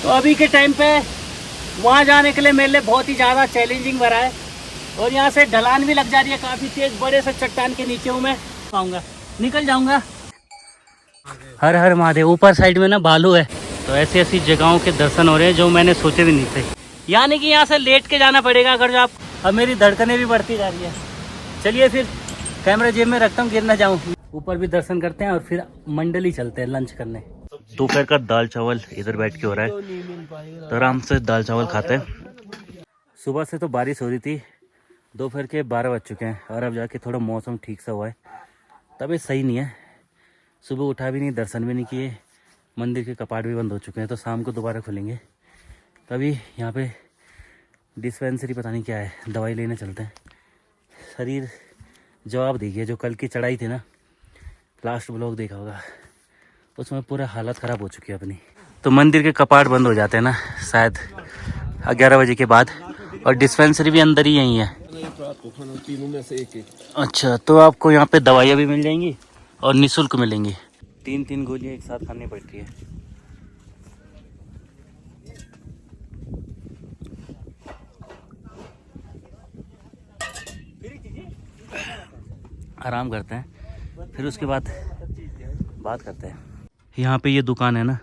तो अभी के टाइम पे वहाँ जाने के लिए मेरे लिए बहुत ही ज़्यादा चैलेंजिंग भरा है। और यहाँ से ढलान भी लग जा रही है काफ़ी तेज। बड़े से चट्टान के नीचे हूँ मैं, आऊँगा निकल जाऊँगा। हर हर महादेव। ऊपर साइड में ना बालू है, तो ऐसी ऐसी जगहों के दर्शन हो रहे हैं जो मैंने सोचे भी नहीं थे। यानी कि यहाँ से लेट के जाना पड़ेगा अगर जो आप। अब मेरी धड़कनें भी बढ़ती जा रही है। चलिए फिर कैमरा जेब में रखता हूँ, गिर ना जाऊँ। ऊपर भी दर्शन करते हैं और फिर मंडली चलते हैं लंच करने। दोपहर का दाल चावल इधर बैठ के हो रहा है, तो आराम से दाल चावल खाते हैं। सुबह से तो बारिश हो रही थी, दोपहर के 12 बज चुके हैं और अब जाके थोड़ा मौसम ठीक सा हुआ है। तभी सही नहीं है, सुबह उठा भी नहीं, दर्शन भी नहीं किए, मंदिर के कपाट भी बंद हो चुके हैं, तो शाम को दोबारा खुलेंगे। तभी यहाँ पे डिस्पेंसरी पता नहीं क्या है, दवाई लेने चलते हैं। शरीर जवाब दीजिए। जो कल की चढ़ाई थी ना, लास्ट ब्लॉग देखा होगा, उसमें पूरा हालत ख़राब हो चुकी है अपनी। तो मंदिर के कपाट बंद हो जाते हैं ना शायद 11 बजे के बाद, और डिस्पेंसरी भी अंदर ही यहीं है। तीनों में से एक। अच्छा, तो आपको यहाँ पे दवाइयाँ भी मिल जाएंगी और निःशुल्क मिलेंगी। 3 गोलियाँ एक साथ खानी पड़ती है। आराम करते हैं, फिर उसके बाद बात करते हैं। यहाँ पे ये दुकान है ना,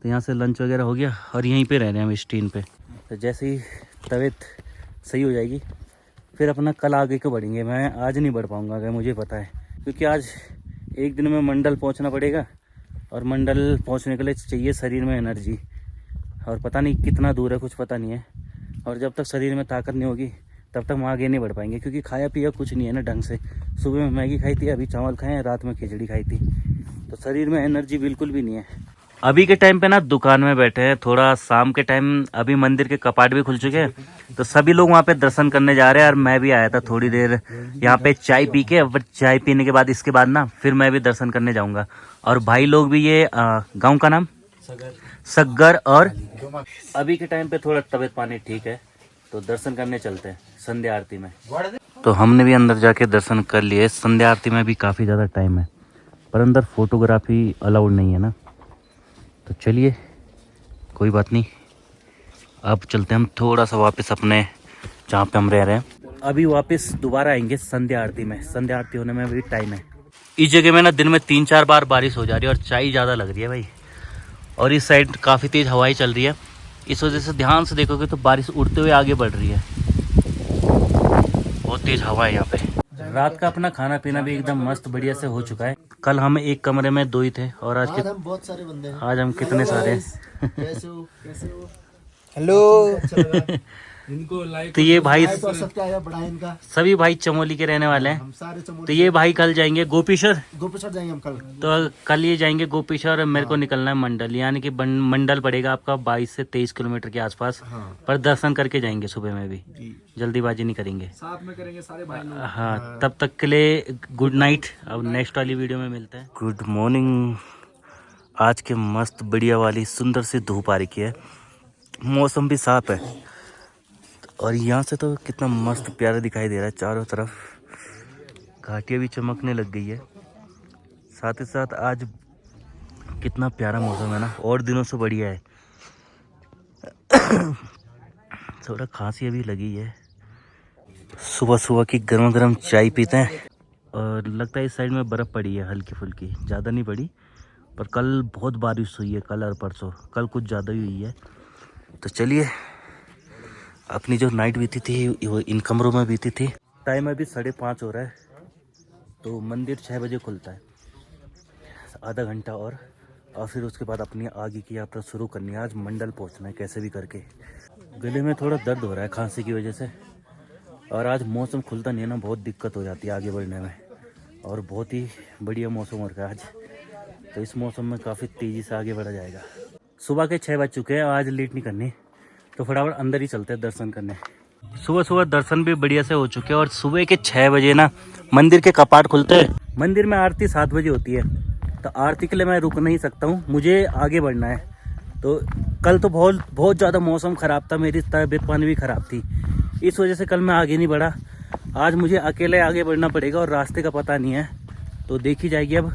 तो यहाँ से लंच वगैरह हो गया और यहीं पे रह रहे हैं हम स्टीन पे। तो जैसे ही तबीयत सही हो जाएगी फिर अपना कल आगे को बढ़ेंगे। मैं आज नहीं बढ़ पाऊँगा, अगर मुझे पता है, क्योंकि आज एक दिन में मंडल पहुँचना पड़ेगा और मंडल पहुँचने के लिए चाहिए शरीर में एनर्जी, और पता नहीं कितना दूर है, कुछ पता नहीं है। और जब तक शरीर में ताकत नहीं होगी तब तक हम आगे नहीं बढ़ पाएंगे, क्योंकि खाया पिया कुछ नहीं है ना ढंग से। सुबह में मैगी खाई थी, अभी चावल खाए हैं, रात में खिचड़ी खाई थी, तो शरीर में एनर्जी बिल्कुल भी नहीं है। अभी के टाइम पे ना दुकान में बैठे हैं, थोड़ा शाम के टाइम, अभी मंदिर के कपाट भी खुल चुके हैं, तो सभी लोग वहाँ पे दर्शन करने जा रहे हैं। और मैं भी आया था थोड़ी देर यहाँ पे चाय पी के, और चाय पीने के बाद इसके बाद ना फिर मैं भी दर्शन करने जाऊँगा। और भाई लोग भी, ये गाँव का नाम सग्गर। और अभी के टाइम पे थोड़ा तबीयत पानी ठीक है, तो दर्शन करने चलते हैं संध्या आरती में। तो हमने भी अंदर जाके दर्शन कर लिए। संध्या आरती में भी काफ़ी ज़्यादा टाइम है, पर अंदर फोटोग्राफी अलाउड नहीं है ना, तो चलिए कोई बात नहीं। अब चलते हैं हम थोड़ा सा वापस अपने जहाँ पे हम रह रहे हैं। अभी वापस दोबारा आएंगे संध्या आरती में। संध्या आरती होने में भी टाइम है। इस जगह में ना दिन में 3-4 बार बारिश हो जा रही है और चाय ज़्यादा लग रही है भाई। और इस साइड काफ़ी तेज़ हवाएं चल रही है, इस वजह से ध्यान से देखोगे तो बारिश उड़ते हुए आगे बढ़ रही है। बहुत तेज़ हवा है यहाँ पे। रात का अपना खाना पीना भी एकदम मस्त बढ़िया से हो चुका है। कल हम एक कमरे में 2 ही थे, और आज हम बहुत सारे बंदे हैं। आज हम कितने सारे हैं। कैसे हो? हेलो। इनको लाइक, तो ये भाई इनका सभी भाई चमोली के रहने वाले हैं, हम सारे चमोली। तो ये भाई कल जाएंगे गोपीश्वर जाएंगे हम कल। तो कल ये जाएंगे गोपीश्वर, और मेरे को निकलना है मंडल, यानी कि मंडल पड़ेगा आपका 22 से 23 किलोमीटर के आसपास। पर दर्शन करके जाएंगे सुबह में भी, जल्दीबाजी नहीं करेंगे, साथ में करेंगे सारे भाई लोग। हाँ, तब तक के लिए गुड नाइट। अब नेक्स्ट वाली वीडियो में मिलते हैं। Good morning. आज के मस्त बढ़िया वाली सुंदर सी धूप आ रही है, मौसम भी साफ है, और यहाँ से तो कितना मस्त प्यारा दिखाई दे रहा है चारों तरफ। घाटियाँ भी चमकने लग गई है, साथ ही साथ आज कितना प्यारा मौसम है ना, और दिनों से बढ़िया है। थोड़ा खांसी अभी लगी है। सुबह सुबह की गर्मा गर्म चाय पीते हैं, और लगता है इस साइड में बर्फ़ पड़ी है हल्की फुल्की, ज़्यादा नहीं पड़ी, पर कल बहुत बारिश हुई है, कल और परसों, कल कुछ ज़्यादा ही हुई है। तो चलिए, अपनी जो नाइट बीती थी वो इन कमरों में बीती थी। टाइम अभी 5:30 हो रहा है, तो मंदिर 6 बजे खुलता है, आधा घंटा और फिर उसके बाद अपनी आगे की यात्रा शुरू करनी है। आज मंडल पहुंचना है कैसे भी करके। गले में थोड़ा दर्द हो रहा है खांसी की वजह से, और आज मौसम खुलता नहीं है ना, बहुत दिक्कत हो जाती है आगे बढ़ने में। और बहुत ही बढ़िया मौसम हो रहा है आज, तो इस मौसम में काफ़ी तेज़ी से आगे बढ़ा जाएगा। सुबह के 6 बज चुके हैं, आज लेट नहीं करनी, तो फटाफट अंदर ही चलते हैं दर्शन करने। सुबह सुबह दर्शन भी बढ़िया से हो चुके हैं, और सुबह के 6 बजे ना मंदिर के कपाट खुलते हैं। मंदिर में आरती 7 बजे होती है, तो आरती के लिए मैं रुक नहीं सकता हूँ, मुझे आगे बढ़ना है। तो कल तो बहुत ज़्यादा मौसम ख़राब था, मेरी तबीयत पानी भी ख़राब थी, इस वजह से कल मैं आगे नहीं बढ़ा। आज मुझे अकेले आगे बढ़ना पड़ेगा, और रास्ते का पता नहीं है, तो देखी जाएगी। अब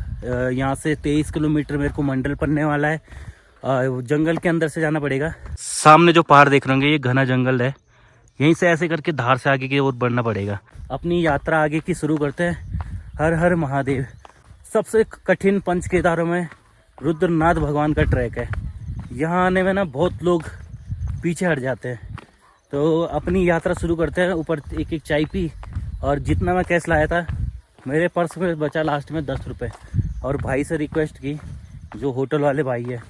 यहाँ से 23 किलोमीटर मेरे को मंडल पड़ने वाला है, जंगल के अंदर से जाना पड़ेगा। सामने जो पहाड़ देख रहे होंगे ये घना जंगल है, यहीं से ऐसे करके धार से आगे की ओर बढ़ना पड़ेगा। अपनी यात्रा आगे की शुरू करते हैं। हर हर महादेव। सबसे कठिन पंच केदारों में रुद्रनाथ भगवान का ट्रैक है। यहाँ आने में ना बहुत लोग पीछे हट जाते हैं। तो अपनी यात्रा शुरू करते हैं। ऊपर एक एक चाय पी और जितना मैं कैश लाया था मेरे पर्स में बचा लास्ट में 10 रुपये। और भाई से रिक्वेस्ट की, जो होटल वाले भाई है,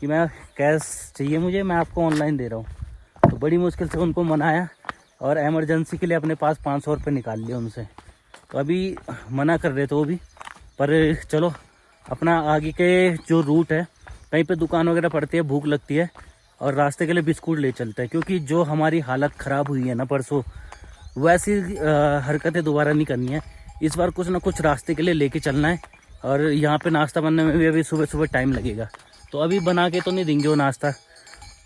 कि मैं कैश चाहिए मुझे, मैं आपको ऑनलाइन दे रहा हूँ। तो बड़ी मुश्किल से उनको मनाया और एमरजेंसी के लिए अपने पास 500 रुपये निकाल लिए उनसे। तो अभी मना कर रहे थे वो भी, पर चलो अपना आगे के जो रूट है कहीं पे दुकान वगैरह पड़ती है, भूख लगती है और रास्ते के लिए बिस्कुट ले चलते हैं। क्योंकि जो हमारी हालत ख़राब हुई है ना परसों, वैसी हरकतें दोबारा नहीं करनी है। इस बार कुछ ना कुछ रास्ते के लिए लेके चलना है। और यहाँ पे नाश्ता बनने में भी अभी सुबह सुबह टाइम लगेगा, तो अभी बना के तो नहीं देंगे वो नाश्ता,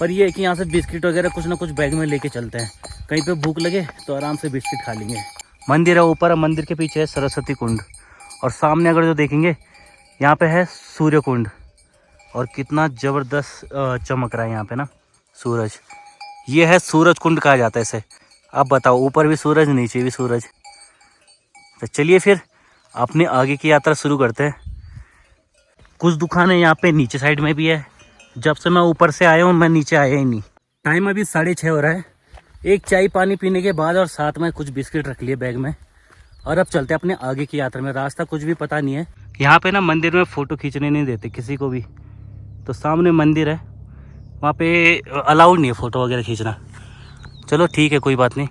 पर ये है कि यहाँ से बिस्किट वगैरह कुछ ना कुछ बैग में लेके चलते हैं। कहीं पे भूख लगे तो आराम से बिस्किट खा लेंगे। मंदिर है ऊपर, मंदिर के पीछे है सरस्वती कुंड और सामने अगर जो देखेंगे यहाँ पे है सूर्य कुंड। और कितना ज़बरदस्त चमक रहा है यहाँ पे ना सूरज। ये है सूरज कुंड कहा जाता है इसे। अब बताओ, ऊपर भी सूरज नीचे भी सूरज। तो चलिए फिर अपने आगे की यात्रा शुरू करते हैं। कुछ दुकानें यहाँ पे नीचे साइड में भी है। जब से मैं ऊपर से आया हूँ मैं नीचे आया ही नहीं। टाइम अभी 6:30 हो रहा है। एक चाय पानी पीने के बाद और साथ में कुछ बिस्किट रख लिए बैग में। और अब चलते हैं अपने आगे की यात्रा में। रास्ता कुछ भी पता नहीं है। यहाँ पे ना मंदिर में फ़ोटो खींचने नहीं देते किसी को भी। तो सामने मंदिर है, वहाँ पे अलाउड नहीं है फ़ोटो वगैरह खींचना। चलो ठीक है, कोई बात नहीं।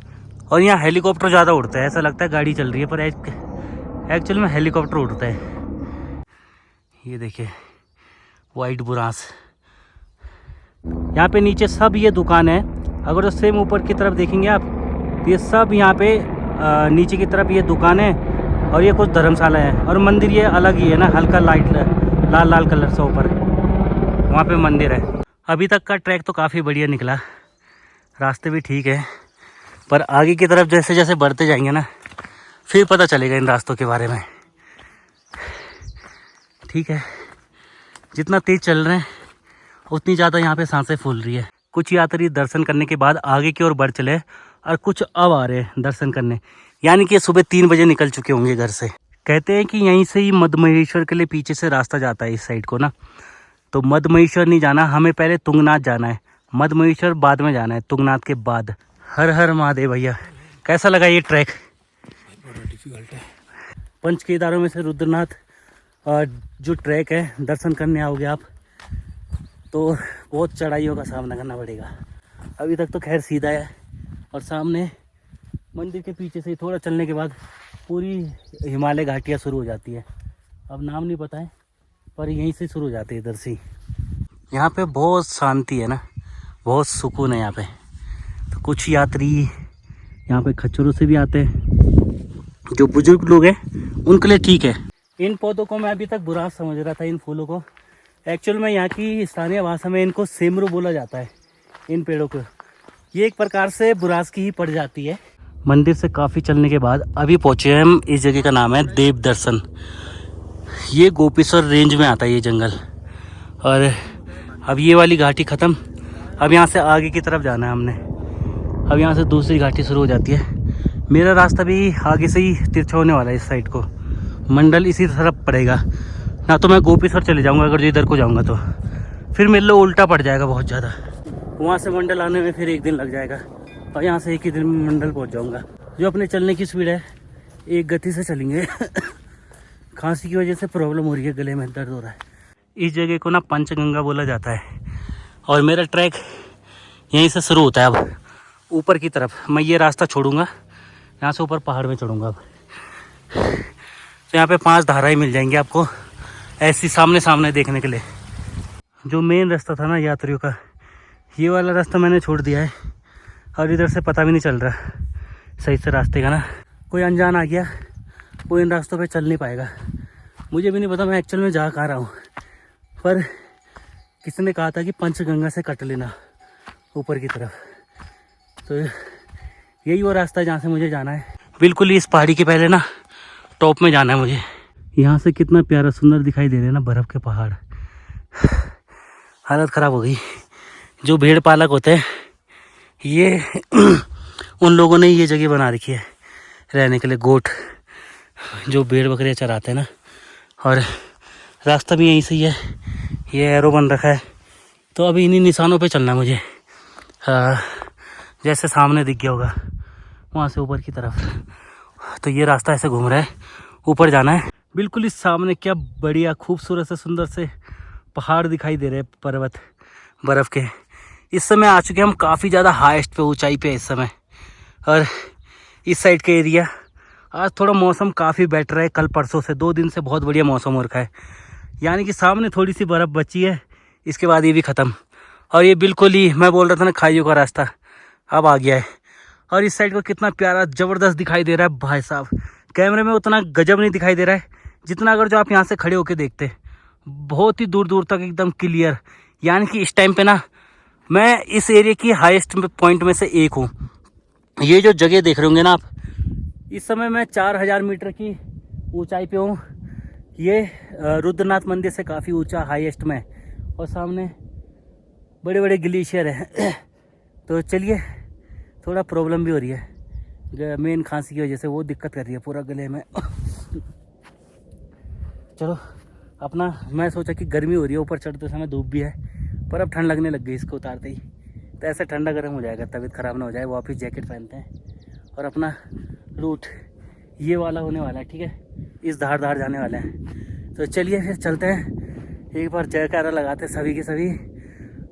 और यहाँ हेलीकॉप्टर ज़्यादा उड़ता है, ऐसा लगता है गाड़ी चल रही है, पर एक्चुअल में हेलीकॉप्टर उड़ता है। ये देखिए वाइट बुरांस। यहाँ पे नीचे सब ये दुकान है। अगर तो सेम ऊपर की तरफ देखेंगे आप, तो ये सब यहाँ पे नीचे की तरफ ये दुकान है और ये कुछ धर्मशाला है। और मंदिर ये अलग ही है ना, हल्का लाइट लाल लाल कलर से ऊपर वहाँ पे मंदिर है। अभी तक का ट्रैक तो काफ़ी बढ़िया निकला, रास्ते भी ठीक है, पर आगे की तरफ जैसे जैसे बढ़ते जाएंगे ना फिर पता चलेगा इन रास्तों के बारे में। ठीक है, जितना तेज़ चल रहे हैं उतनी ज़्यादा यहाँ पे सांसें फूल रही है। कुछ यात्री दर्शन करने के बाद आगे की ओर बढ़ चले और कुछ अब आ रहे हैं दर्शन करने, यानी कि सुबह 3 बजे निकल चुके होंगे घर से। कहते हैं कि यहीं से ही मधमहेश्वर के लिए पीछे से रास्ता जाता है इस साइड को ना। तो मधमहेश्वर नहीं जाना, हमें पहले तुंगनाथ जाना है। मधमहेश्वर बाद में जाना है, तुंगनाथ के बाद। हर हर महादेव भैया। कैसा लगा ये ट्रैक? बड़ा डिफिकल्ट है। पंच केदारों में से रुद्रनाथ जो ट्रैक है, दर्शन करने आओगे आप तो बहुत चढ़ाइयों का सामना करना पड़ेगा। अभी तक तो खैर सीधा है और सामने मंदिर के पीछे से थोड़ा चलने के बाद पूरी हिमालय घाटियाँ शुरू हो जाती है। अब नाम नहीं पता है, पर यहीं से शुरू हो जाती है इधर से। यहाँ पे बहुत शांति है ना, बहुत सुकून है यहाँ पे। तो कुछ यात्री यहाँ पे खच्चरों से भी आते हैं। जो बुजुर्ग लोग हैं उनके लिए ठीक है। इन पौधों को मैं अभी तक बुरा समझ रहा था, इन फूलों को। एक्चुअल में यहाँ की स्थानीय भाषा में इनको सेमरू बोला जाता है। इन पेड़ों को ये एक प्रकार से बुरास की ही पड़ जाती है। मंदिर से काफ़ी चलने के बाद अभी पहुँचे हम इस जगह का नाम है देव दर्शन। ये गोपेश्वर रेंज में आता है ये जंगल। और अब ये वाली घाटी ख़त्म, अब यहाँ से आगे की तरफ जाना है हमने। अब यहाँ से दूसरी घाटी शुरू हो जाती है। मेरा रास्ता भी आगे से ही तिरछा होने वाला है इस साइड को। मंडल इसी तरफ पड़ेगा ना, तो मैं गोपेश्वर चले जाऊँगा अगर जो इधर को जाऊँगा तो फिर मेरे लिए उल्टा पड़ जाएगा बहुत ज़्यादा। वहाँ से मंडल आने में फिर 1 दिन लग जाएगा और यहाँ से 1 ही दिन में मंडल पहुँच जाऊँगा। जो अपने चलने की स्पीड है एक गति से चलेंगे। खांसी की वजह से प्रॉब्लम हो रही है, गले में दर्द हो रहा है। इस जगह को ना पंचगंगा बोला जाता है और मेरा ट्रैक यहीं से शुरू होता है। अब ऊपर की तरफ मैं ये रास्ता छोड़ूंगा, यहाँ से ऊपर पहाड़ में चढ़ूंगा। अब तो यहाँ पे 5 धाराएं मिल जाएंगी आपको ऐसी सामने सामने देखने के लिए। जो मेन रास्ता था ना यात्रियों का, ये वाला रास्ता मैंने छोड़ दिया है और इधर से पता भी नहीं चल रहा सही से रास्ते का ना। कोई अनजान आ गया वो इन रास्तों पे चल नहीं पाएगा। मुझे भी नहीं पता मैं एक्चुअल में जा कहाँ रहा हूँ, पर किसी ने कहा था कि पंचगंगा से कट लेना ऊपर की तरफ। तो यही वो रास्ता है जहाँ से मुझे जाना है। बिल्कुल इस पहाड़ी के पहले ना टॉप में जाना है मुझे। यहाँ से कितना प्यारा सुंदर दिखाई दे रहे हैं ना बर्फ़ के पहाड़। हालत ख़राब हो गई। जो भेड़ पालक होते हैं ये उन लोगों ने ये जगह बना रखी है रहने के लिए, गोट जो भेड़ बकरियाँ चराते हैं ना। और रास्ता भी यहीं से ही है, ये एरो बन रखा है। तो अभी इन्हीं निशानों पे चलना है मुझे। जैसे सामने दिख गया होगा वहाँ से ऊपर की तरफ, तो ये रास्ता ऐसे घूम रहा है, ऊपर जाना है। बिल्कुल इस सामने क्या बढ़िया खूबसूरत से सुंदर से पहाड़ दिखाई दे रहे हैं, पर्वत बर्फ़ के। इस समय आ चुके हैं हम काफ़ी ज़्यादा हाईएस्ट पे, ऊंचाई पे इस समय। और इस साइड का एरिया आज थोड़ा मौसम काफ़ी बेटर है। कल परसों से 2 दिन से बहुत बढ़िया मौसम हो रखा है। यानी कि सामने थोड़ी सी बर्फ़ बची है, इसके बाद ये भी ख़त्म। और ये बिल्कुल ही मैं बोल रहा था ना खाइयों का रास्ता, अब आ गया है। और इस साइड को कितना प्यारा ज़बरदस्त दिखाई दे रहा है भाई साहब। कैमरे में उतना गजब नहीं दिखाई दे रहा है जितना अगर जो आप यहाँ से खड़े होके देखते, बहुत ही दूर दूर तक एकदम क्लियर। यानी कि इस टाइम पे ना मैं इस एरिया की हाईएस्ट पॉइंट में से एक हूँ। ये जो जगह देख रहे होंगे ना आप, इस समय मैं 4000 मीटर की ऊंचाई पे हूँ। ये रुद्रनाथ मंदिर से काफ़ी ऊंचा हाईएस्ट में, और सामने बड़े बड़े ग्लेशियर हैं। तो चलिए, थोड़ा प्रॉब्लम भी हो रही है, मेन खांसी की वजह से वो दिक्कत कर रही है पूरा गले में। चलो अपना, मैं सोचा कि गर्मी हो रही है, ऊपर चढ़ते समय धूप भी है, पर अब ठंड लगने लग गई इसको उतारते ही। तो ऐसे ठंडा गर्म हो जाएगा, तबीयत ख़राब ना हो जाए। वापस जैकेट पहनते हैं और अपना रूट ये वाला होने वाला है, ठीक है, इस धार जाने वाले हैं। तो चलिए फिर चलते हैं, एक बार जयकारा लगाते सभी के सभी।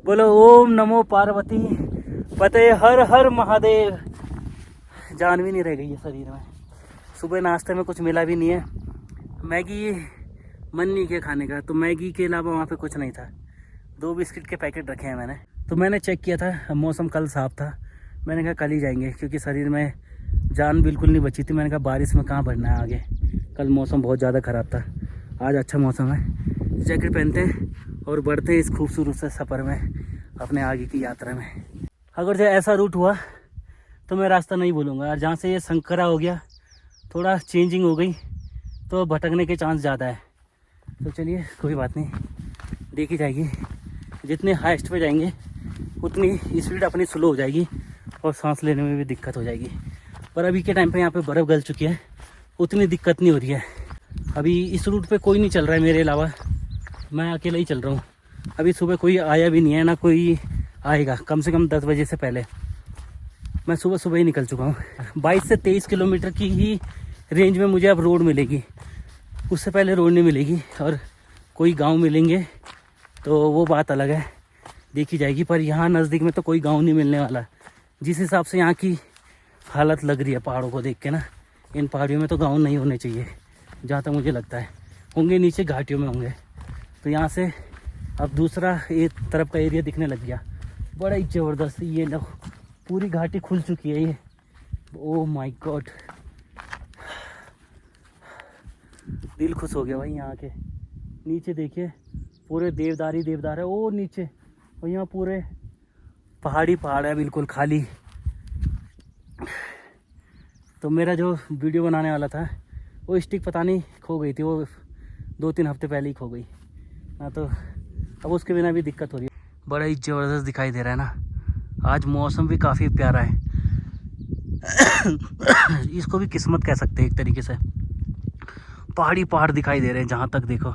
बोलो ओम नमो पार्वती पते हर हर महादेव। जान भी नहीं रह गई है शरीर में। सुबह नाश्ते में कुछ मिला भी नहीं है, मैगी मन नहीं किया खाने का, तो मैगी के अलावा वहाँ पे कुछ नहीं था। 2 बिस्किट के पैकेट रखे हैं मैंने। तो मैंने चेक किया था, मौसम कल साफ था, मैंने कहा कल ही जाएंगे, क्योंकि शरीर में जान बिल्कुल नहीं बची थी। मैंने कहा बारिश में कहाँ बढ़ना है आगे, कल मौसम बहुत ज़्यादा ख़राब था, आज अच्छा मौसम है। जैकेट पहनते हैं और बढ़ते हैं इस खूबसूरत से सफ़र में, अपने आगे की यात्रा में। अगर जो ऐसा रूट हुआ तो मैं रास्ता नहीं भूलूँगा। और जहाँ से ये संकरा हो गया, थोड़ा चेंजिंग हो गई, तो भटकने के चांस ज़्यादा है। तो चलिए कोई बात नहीं, देखी जाएगी। जितने हाईएस्ट पे जाएंगे उतनी स्पीड अपनी स्लो हो जाएगी और सांस लेने में भी दिक्कत हो जाएगी। पर अभी के टाइम पे यहाँ पे बर्फ़ गल चुकी है, उतनी दिक्कत नहीं हो रही है। अभी इस रूट पे कोई नहीं चल रहा है मेरे अलावा, मैं अकेला ही चल रहा हूँ। अभी सुबह कोई आया भी नहीं है, ना कोई आएगा। कम से कम 10 बजे से पहले मैं सुबह ही निकल चुका हूँ। 22 से 23 किलोमीटर की ही रेंज में मुझे अब रोड मिलेगी, उससे पहले रोड नहीं मिलेगी। और कोई गांव मिलेंगे तो वो बात अलग है, देखी जाएगी। पर यहाँ नज़दीक में तो कोई गांव नहीं मिलने वाला। जिस हिसाब से यहाँ की हालत लग रही है पहाड़ों को देख के ना, इन पहाड़ियों में तो गांव नहीं होने चाहिए, जहाँ तक मुझे लगता है। होंगे नीचे घाटियों में होंगे। तो यहाँ से अब दूसरा एक तरफ का एरिया दिखने लग गया, बड़ा ही ज़बरदस्त। ये लो पूरी घाटी खुल चुकी है ये, ओह माय गॉड, दिल खुश हो गया भाई। यहाँ के नीचे देखिए पूरे देवदार है वो नीचे, और यहाँ पूरे पहाड़ है बिल्कुल खाली। तो मेरा जो वीडियो बनाने वाला था वो स्टिक पता नहीं खो गई थी, वो 2-3 हफ्ते पहले ही खो गई ना, तो अब उसके बिना भी दिक्कत हो रही है। बड़ा ही ज़बरदस्त दिखाई दे रहा है ना। आज मौसम भी काफ़ी प्यारा है। इसको भी किस्मत कह सकते हैं एक तरीके से। पहाड़ दिखाई दे रहे हैं जहाँ तक देखो।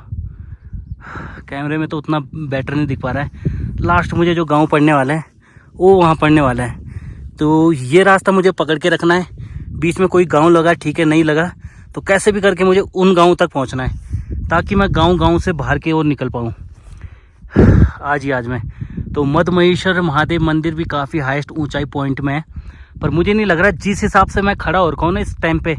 कैमरे में तो उतना बेटर नहीं दिख पा रहा है। लास्ट मुझे जो गांव पड़ने वाला है वो वहाँ पड़ने वाला है, तो ये रास्ता मुझे पकड़ के रखना है। बीच में कोई गांव लगा ठीक है, नहीं लगा तो कैसे भी करके मुझे उन गाँव तक पहुँचना है, ताकि मैं गाँव से बाहर के ओर निकल पाऊँ आज में। तो मद्महेश्वर महादेव मंदिर भी काफ़ी हाईएस्ट ऊंचाई पॉइंट में है, पर मुझे नहीं लग रहा जिस हिसाब से मैं खड़ा हो रखा हूँ ना इस टाइम पे,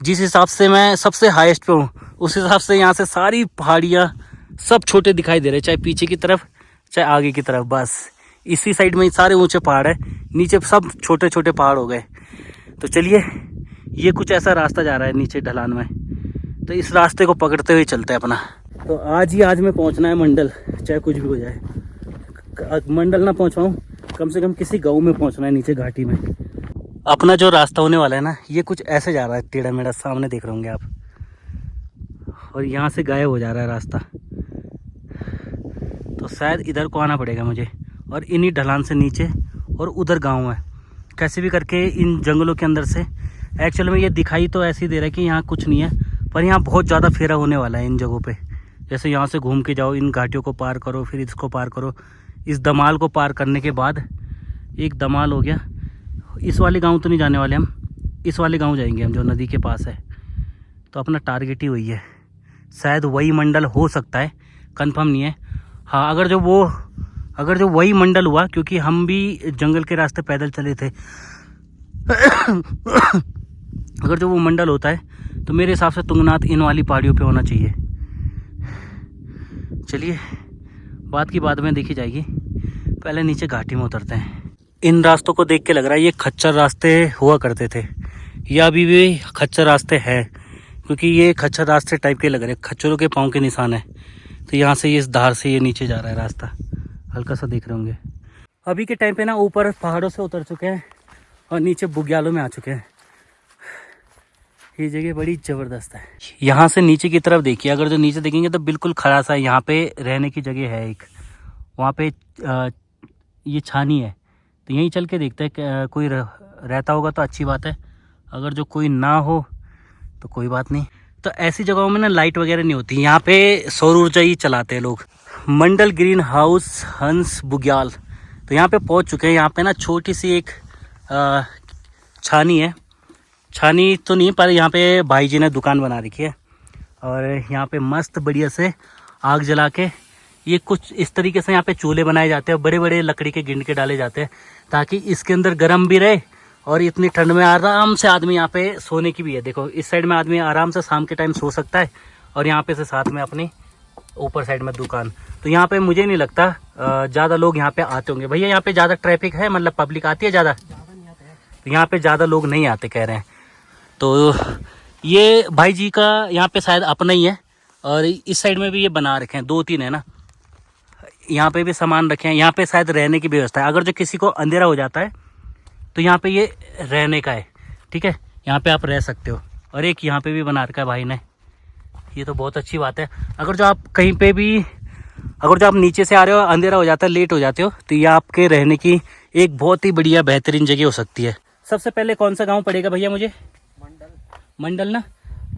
जिस हिसाब से मैं सबसे हाईएस्ट पे हूँ, उस हिसाब से यहाँ से सारी पहाड़ियाँ सब छोटे दिखाई दे रहे, चाहे पीछे की तरफ चाहे आगे की तरफ। बस इसी साइड में सारे ऊंचे पहाड़ है, नीचे सब छोटे छोटे पहाड़ हो गए। तो चलिए, ये कुछ ऐसा रास्ता जा रहा है नीचे ढलान में, तो इस रास्ते को पकड़ते हुए चलते हैं अपना। तो आज में पहुँचना है मंडल, चाहे कुछ भी हो जाए। मंडल ना पहुँच पाऊँ, कम से कम किसी गाँव में पहुँचना है नीचे घाटी में। अपना जो रास्ता होने वाला है ना, ये कुछ ऐसे जा रहा है टेढ़ा मेढ़ा, सामने देख रहे होंगे आप, और यहाँ से गायब हो जा रहा है रास्ता। तो शायद इधर को आना पड़ेगा मुझे, और इन्हीं ढलान से नीचे, और उधर गांव है। कैसे भी करके इन जंगलों के अंदर से, एक्चुअल में ये दिखाई तो ऐसे ही दे रहा है कि यहाँ कुछ नहीं है, पर यहाँ बहुत ज़्यादा फेरा होने वाला है इन जगहों पे। जैसे यहाँ से घूम के जाओ, इन घाटियों को पार करो, फिर इसको पार करो। इस दमाल को पार करने के बाद एक दमाल हो गया। इस वाले गांव तो नहीं जाने वाले हम, इस वाले गांव जाएंगे हम जो नदी के पास है। तो अपना टारगेट ही वही है, शायद वही मंडल हो सकता है, कंफर्म नहीं है। हाँ, अगर जो वही मंडल हुआ, क्योंकि हम भी जंगल के रास्ते पैदल चले थे अगर जो वो मंडल होता है तो मेरे हिसाब से तुंगनाथ इन वाली पहाड़ियों पे होना चाहिए। चलिए, बात की बाद में देखी जाएगी, पहले नीचे घाटी में उतरते हैं। इन रास्तों को देख के लग रहा है ये खच्चर रास्ते हुआ करते थे, या अभी भी खच्चर रास्ते हैं, क्योंकि ये खच्चर रास्ते टाइप के लग रहे हैं, खच्चरों के पाँव के निशान है। तो यहाँ से ये इस धार से ये नीचे जा रहा है रास्ता, हल्का सा देख रहे होंगे। अभी के टाइम पे ना ऊपर पहाड़ों से उतर चुके हैं और नीचे बुग्यालों में आ चुके हैं। ये जगह बड़ी ज़बरदस्त है। यहाँ से नीचे की तरफ देखिए, अगर जो नीचे देखेंगे तो बिल्कुल खड़ा सा है। यहाँ पे रहने की जगह है एक, वहाँ पे ये छानी है, तो यहीं चल के देखते हैं। कोई रहता होगा तो अच्छी बात है, अगर जो कोई ना हो तो कोई बात नहीं। तो ऐसी जगहों में ना लाइट वगैरह नहीं होती, यहाँ पे सौर ऊर्जा ही चलाते हैं लोग। मंडल ग्रीन हाउस हंस बुग्याल, तो यहाँ पे पहुँच चुके हैं। यहाँ पे ना छोटी सी एक छानी है, छानी तो नहीं पर यहाँ पे भाई जी ने दुकान बना रखी है, और यहाँ पे मस्त बढ़िया से आग जला के, ये कुछ इस तरीके से यहाँ पे चूल्हे बनाए जाते हैं, बड़े बड़े लकड़ी के गिंड के डाले जाते हैं, ताकि इसके अंदर गर्म भी रहे और इतनी ठंड में आराम से आदमी यहाँ पे सोने की भी है। देखो इस साइड में आदमी आराम से शाम के टाइम सो सकता है, और यहाँ पे से साथ में अपनी ऊपर साइड में दुकान। तो यहाँ पे मुझे नहीं लगता ज़्यादा लोग यहाँ पे आते होंगे। भैया यहाँ पे ज़्यादा ट्रैफिक है, मतलब पब्लिक आती है ज़्यादा? तो यहाँ पे ज़्यादा लोग नहीं आते कह रहे हैं। तो ये भाई जी का यहाँ पे शायद अपना ही है, और इस साइड में भी ये बना रखे हैं, 2-3 है ना, यहाँ पे भी सामान रखे हैं। यहाँ पे शायद रहने की व्यवस्था है, अगर जो किसी को अंधेरा हो जाता है तो यहाँ पे ये रहने का है, ठीक है, यहाँ पे आप रह सकते हो। और एक यहाँ पे भी बना रखा है भाई ने, ये तो बहुत अच्छी बात है। अगर जो आप कहीं पे भी, अगर जो आप नीचे से आ रहे हो, अंधेरा हो जाता है, लेट हो जाते हो, तो ये आपके रहने की एक बहुत ही बढ़िया बेहतरीन जगह हो सकती है। सबसे पहले कौन सा गाँव पड़ेगा भैया मुझे? मंडल ना।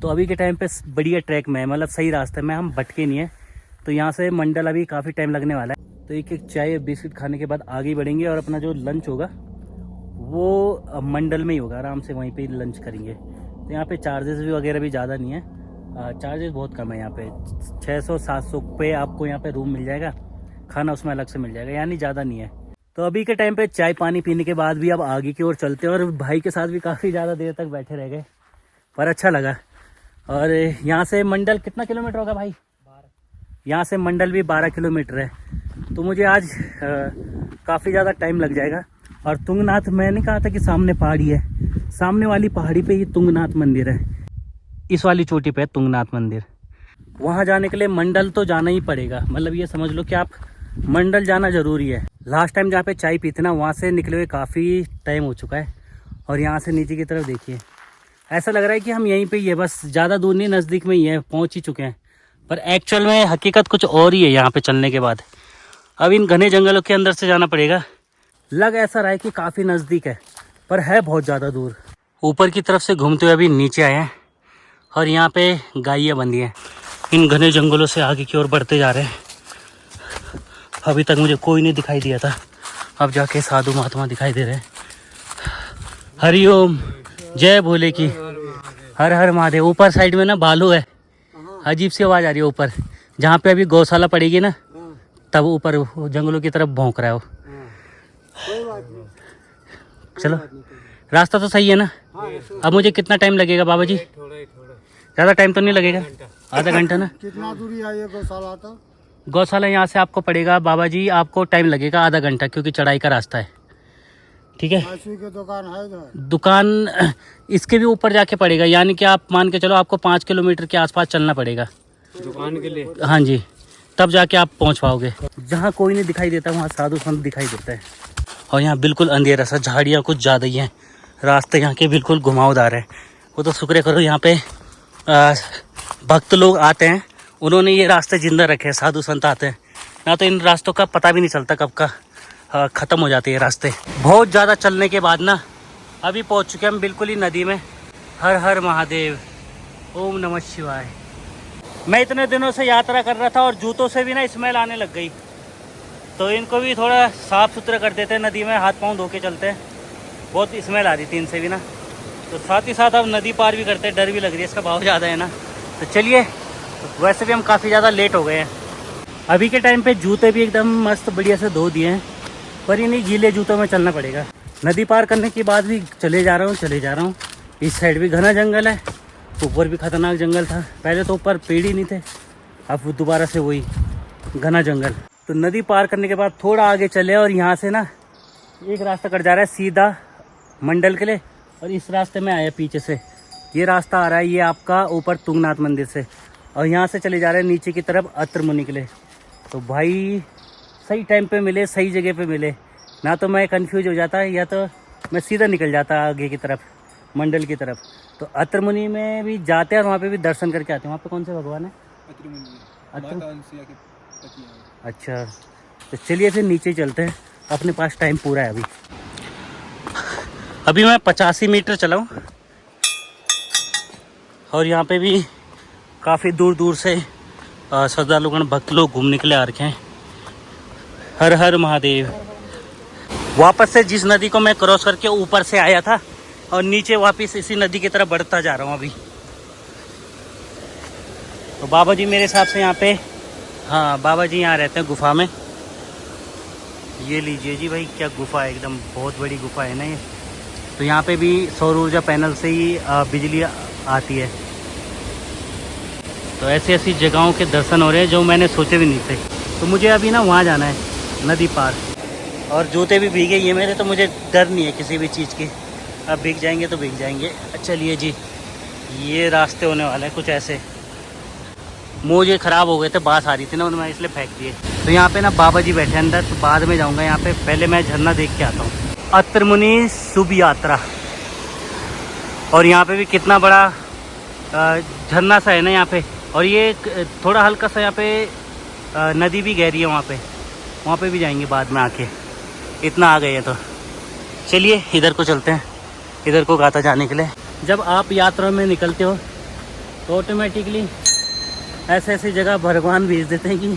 तो अभी के टाइम पे बढ़िया ट्रैक में है, मतलब सही रास्ते में, हम भटके नहीं है। तो यहाँ से मंडल अभी काफ़ी टाइम लगने वाला है। तो एक चाय बिस्किट खाने के बाद आगे बढ़ेंगे, और अपना जो लंच होगा वो मंडल में ही होगा, आराम से वहीं पे लंच करेंगे। तो यहाँ पे चार्जेस भी वगैरह भी ज़्यादा नहीं है, चार्जेस बहुत कम है यहाँ पे, 600-700 पे आपको यहाँ पे रूम मिल जाएगा, खाना उसमें अलग से मिल जाएगा, यानी ज़्यादा नहीं है। तो अभी के टाइम पे चाय पानी पीने के बाद भी अब आगे की ओर चलते हैं, और भाई के साथ भी काफ़ी ज़्यादा देर तक बैठे रह गए, पर अच्छा लगा। और यहाँ से मंडल कितना किलोमीटर होगा भाई? 12। यहाँ से मंडल भी 12 किलोमीटर है। तो मुझे आज काफ़ी ज़्यादा टाइम लग जाएगा। और तुंगनाथ, मैंने कहा था कि सामने पहाड़ी है, सामने वाली पहाड़ी पे ही तुंगनाथ मंदिर है, इस वाली चोटी पे है तुंगनाथ मंदिर। वहाँ जाने के लिए मंडल तो जाना ही पड़ेगा, मतलब ये समझ लो कि आप मंडल जाना ज़रूरी है। लास्ट टाइम जहाँ पे चाय पीते ना, वहाँ से निकले हुए काफ़ी टाइम हो चुका है। और यहाँ से नीचे की तरफ देखिए, ऐसा लग रहा है कि हम यहीं पे ही है, बस ज़्यादा दूर नहीं, नज़दीक में ही है, पहुँच ही चुके हैं। पर एक्चुअल में हकीकत कुछ और ही है। यहाँ पे चलने के बाद अब इन घने जंगलों के अंदर से जाना पड़ेगा। लग ऐसा रहा है कि काफ़ी नज़दीक है, पर है बहुत ज़्यादा दूर। ऊपर की तरफ से घूमते हुए अभी नीचे आए हैं, और यहाँ पे गायें बंधी हैं। इन घने जंगलों से आगे की ओर बढ़ते जा रहे हैं। अभी तक मुझे कोई नहीं दिखाई दिया था, अब जाके साधु महात्मा दिखाई दे रहे हैं। हरिओम, जय भोले की, हर हर महादेव। ऊपर साइड में ना भालू है, अजीब सी आवाज़ आ रही है ऊपर, जहाँ पे अभी गौशाला पड़ेगी ना, तब ऊपर जंगलों की तरफ भौंक रहा है वो। चलो, रास्ता तो सही है ना? अब मुझे कितना टाइम लगेगा बाबा जी? ज़्यादा टाइम तो नहीं लगेगा, आधा घंटा ना? कितना दूरी है ये गौशाला? तो गौशाला यहाँ से आपको पड़ेगा बाबा जी, आपको टाइम लगेगा आधा घंटा, क्योंकि चढ़ाई का रास्ता है, ठीक है। की दुकान है इधर? दुकान इसके भी ऊपर जाके पड़ेगा, यानी कि आप मान के चलो आपको 5 किलोमीटर के आसपास चलना पड़ेगा दुकान के लिए। हाँ जी, तब जाके आप पहुँच पाओगे। जहाँ कोई नहीं दिखाई देता वहाँ साधु संत दिखाई देता है। और यहाँ बिल्कुल अंधेरा सा, झाड़ियाँ कुछ ज़्यादा ही हैं, रास्ते यहाँ के बिल्कुल घुमावदार है। वो तो शुक्र करो यहाँ पे भक्त लोग आते हैं, उन्होंने ये रास्ते जिंदा रखे हैं, साधु संत आते हैं, ना तो इन रास्तों का पता भी नहीं चलता कब का ख़त्म हो जाते हैं रास्ते। बहुत ज़्यादा चलने के बाद ना अभी पहुंच चुके हम बिल्कुल ही नदी में। हर हर महादेव, ओम नमः शिवाय। मैं इतने दिनों से यात्रा कर रहा था और जूतों से भी ना स्मेल आने लग गई, तो इनको भी थोड़ा साफ़ सुथरा कर देते हैं। नदी में हाथ पाँव धो के चलते हैं, बहुत स्मेल आ रही थी इनसे भी ना। तो साथ ही साथ अब नदी पार भी करते हैं, डर भी लग रही है, इसका भाव ज़्यादा है ना। तो चलिए, वैसे भी हम काफ़ी ज़्यादा लेट हो गए हैं। अभी के टाइम पे जूते भी एकदम मस्त बढ़िया से धो दिए हैं, पर इन्हीं गीले जूतों में चलना पड़ेगा। नदी पार करने के बाद भी चले जा रहा हूँ। इस साइड भी घना जंगल है, ऊपर भी खतरनाक जंगल था। पहले तो ऊपर पेड़ ही नहीं थे, अब दोबारा से वही घना जंगल। तो नदी पार करने के बाद थोड़ा आगे चले और यहाँ से ना एक रास्ता कट जा रहा है सीधा मंडल के लिए, और इस रास्ते में आया पीछे से। ये रास्ता आ रहा है ये आपका ऊपर तुंगनाथ मंदिर से, और यहाँ से चले जा रहे हैं नीचे की तरफ अत्रमुनि के लिए। तो भाई सही टाइम पे मिले, सही जगह पे मिले, ना तो मैं कंफ्यूज हो जाता या तो मैं सीधा निकल जाता आगे की तरफ मंडल की तरफ। तो अत्रमुनि में भी जाते हैं और वहाँ पे भी दर्शन करके आते हैं। वहाँ पे कौन से भगवान है? अच्छा, तो चलिए फिर नीचे चलते हैं, अपने पास टाइम पूरा है अभी मैं 85 मीटर चला हूँ, और यहाँ पे भी काफ़ी दूर दूर से श्रद्धालुगण भक्त लोग घूमने के लिए आ रखे हैं। हर हर महादेव। वापस से जिस नदी को मैं क्रॉस करके ऊपर से आया था और नीचे वापस इसी नदी की तरफ बढ़ता जा रहा हूँ अभी। तो बाबा जी मेरे हिसाब से यहाँ पे, हाँ बाबा जी यहाँ रहते हैं गुफा में। ये लीजिए जी भाई, क्या गुफा है, एकदम बहुत बड़ी गुफा है ना ये। तो यहाँ पे भी सौर ऊर्जा पैनल से ही बिजली आती है। तो ऐसी ऐसी जगहों के दर्शन हो रहे हैं जो मैंने सोचे भी नहीं थे। तो मुझे अभी ना वहाँ जाना है नदी पार, और जूते भी भीगे ये मेरे, तो मुझे डर नहीं है किसी भी चीज़ की। अब भीग जाएंगे तो भीग जाएंगे। चलिए जी, ये रास्ते होने वाले हैं कुछ ऐसे। मोजे ख़राब हो गए थे, बाँस आ रही थी ना उनमें, इसलिए फेंक दिए। तो यहाँ पे ना बाबा जी बैठे अंदर, तो बाद में जाऊँगा यहाँ पे, पहले मैं झरना देख के आता हूँ। अत्रमुनि शुभ यात्रा, और यहाँ पे भी कितना बड़ा झरना सा है ना यहाँ पे, और ये थोड़ा हल्का सा यहाँ पे नदी भी गहरी है वहाँ पे भी जाएंगे बाद में आके। इतना आ गए हैं तो चलिए इधर को चलते हैं, इधर को गाता जाने के लिए। जब आप यात्रा में निकलते हो तो ऑटोमेटिकली ऐसे ऐसी जगह भगवान भेज देते हैं कि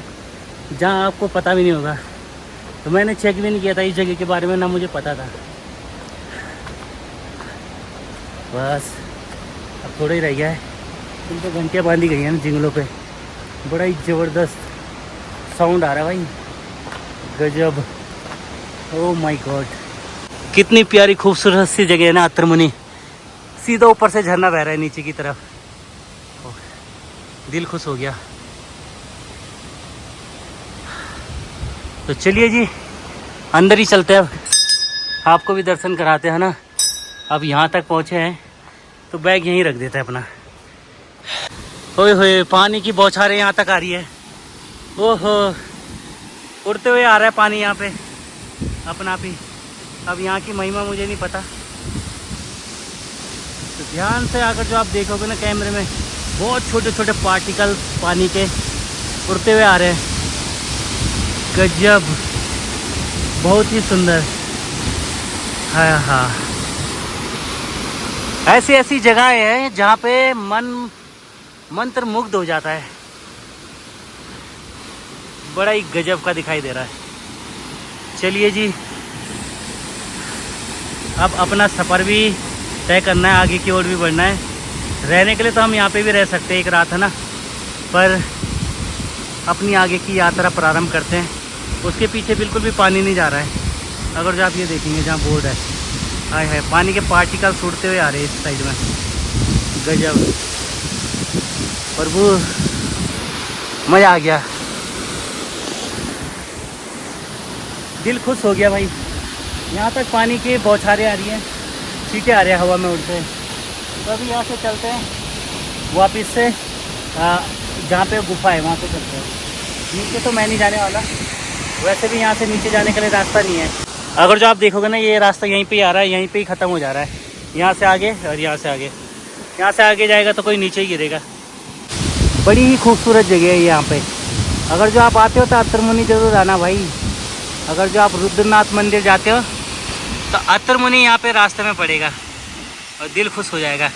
जहाँ आपको पता भी नहीं होगा। तो मैंने चेक भी नहीं किया था इस जगह के बारे में, ना मुझे पता था। बस अब थोड़ा ही रह गया है। तुम तो घंटियाँ बांधी गई हैं ना जिंगलों पे, बड़ा ही ज़बरदस्त साउंड आ रहा है भाई, गजब। ओह माय गॉड, कितनी प्यारी खूबसूरत सी जगह है ना अत्रमुनि। सीधा ऊपर से झरना बह रहा है नीचे की तरफ, दिल खुश हो गया। तो चलिए जी अंदर ही चलते हैं, अब आपको भी दर्शन कराते हैं ना। अब यहाँ तक पहुँचे हैं तो बैग यहीं रख देते हैं अपना। ओए होए, पानी की बौछारें यहाँ तक आ रही है। ओहो, उड़ते हुए आ रहा है पानी यहाँ पे अपना आप ही। अब यहाँ की महिमा मुझे नहीं पता, तो ध्यान से अगर जो आप देखोगे ना कैमरे में, बहुत छोटे छोटे पार्टिकल्स पानी के उड़ते हुए आ रहे हैं। गजब, बहुत ही सुंदर। हाँ हाँ, ऐसी ऐसी जगहें हैं जहाँ पे मन मंत्र मुग्ध हो जाता है। बड़ा ही गजब का दिखाई दे रहा है। चलिए जी, अब अपना सफ़र भी तय करना है, आगे की ओर भी बढ़ना है। रहने के लिए तो हम यहाँ पे भी रह सकते हैं, एक रात है ना, पर अपनी आगे की यात्रा प्रारंभ करते हैं। उसके पीछे बिल्कुल भी पानी नहीं जा रहा है। अगर जो आप ये देखेंगे जहाँ बोर्ड है, हाय हाय, पानी के पार्टिकल्स उड़ते हुए आ रहे हैं इस साइड में। गजब प्रभु, मज़ा आ गया, दिल खुश हो गया भाई। यहाँ तक पानी की बौछारें आ रही हैं, छींटे आ रहे हैं हवा में उड़ते हैं। तो अभी यहाँ से चलते हैं वापस से जहाँ पे गुफा है वहाँ पे चलते हैं। नीचे तो मैं नहीं जाने वाला, वैसे भी यहाँ से नीचे जाने के लिए रास्ता नहीं है। अगर जो आप देखोगे ना, ये रास्ता यहीं पे ही आ रहा है, यहीं पे ही ख़त्म हो जा रहा है। यहाँ से आगे और यहाँ से आगे, यहाँ से आगे जाएगा तो कोई नीचे ही गिरेगा। बड़ी ही खूबसूरत जगह है यहाँ पे, अगर जो आप आते हो तो अत्तरमुनि जरूर आना भाई। अगर जो आप रुद्रनाथ मंदिर जाते हो तो अत्तरमुनि यहाँ पे रास्ते में पड़ेगा और दिल खुश हो जाएगा।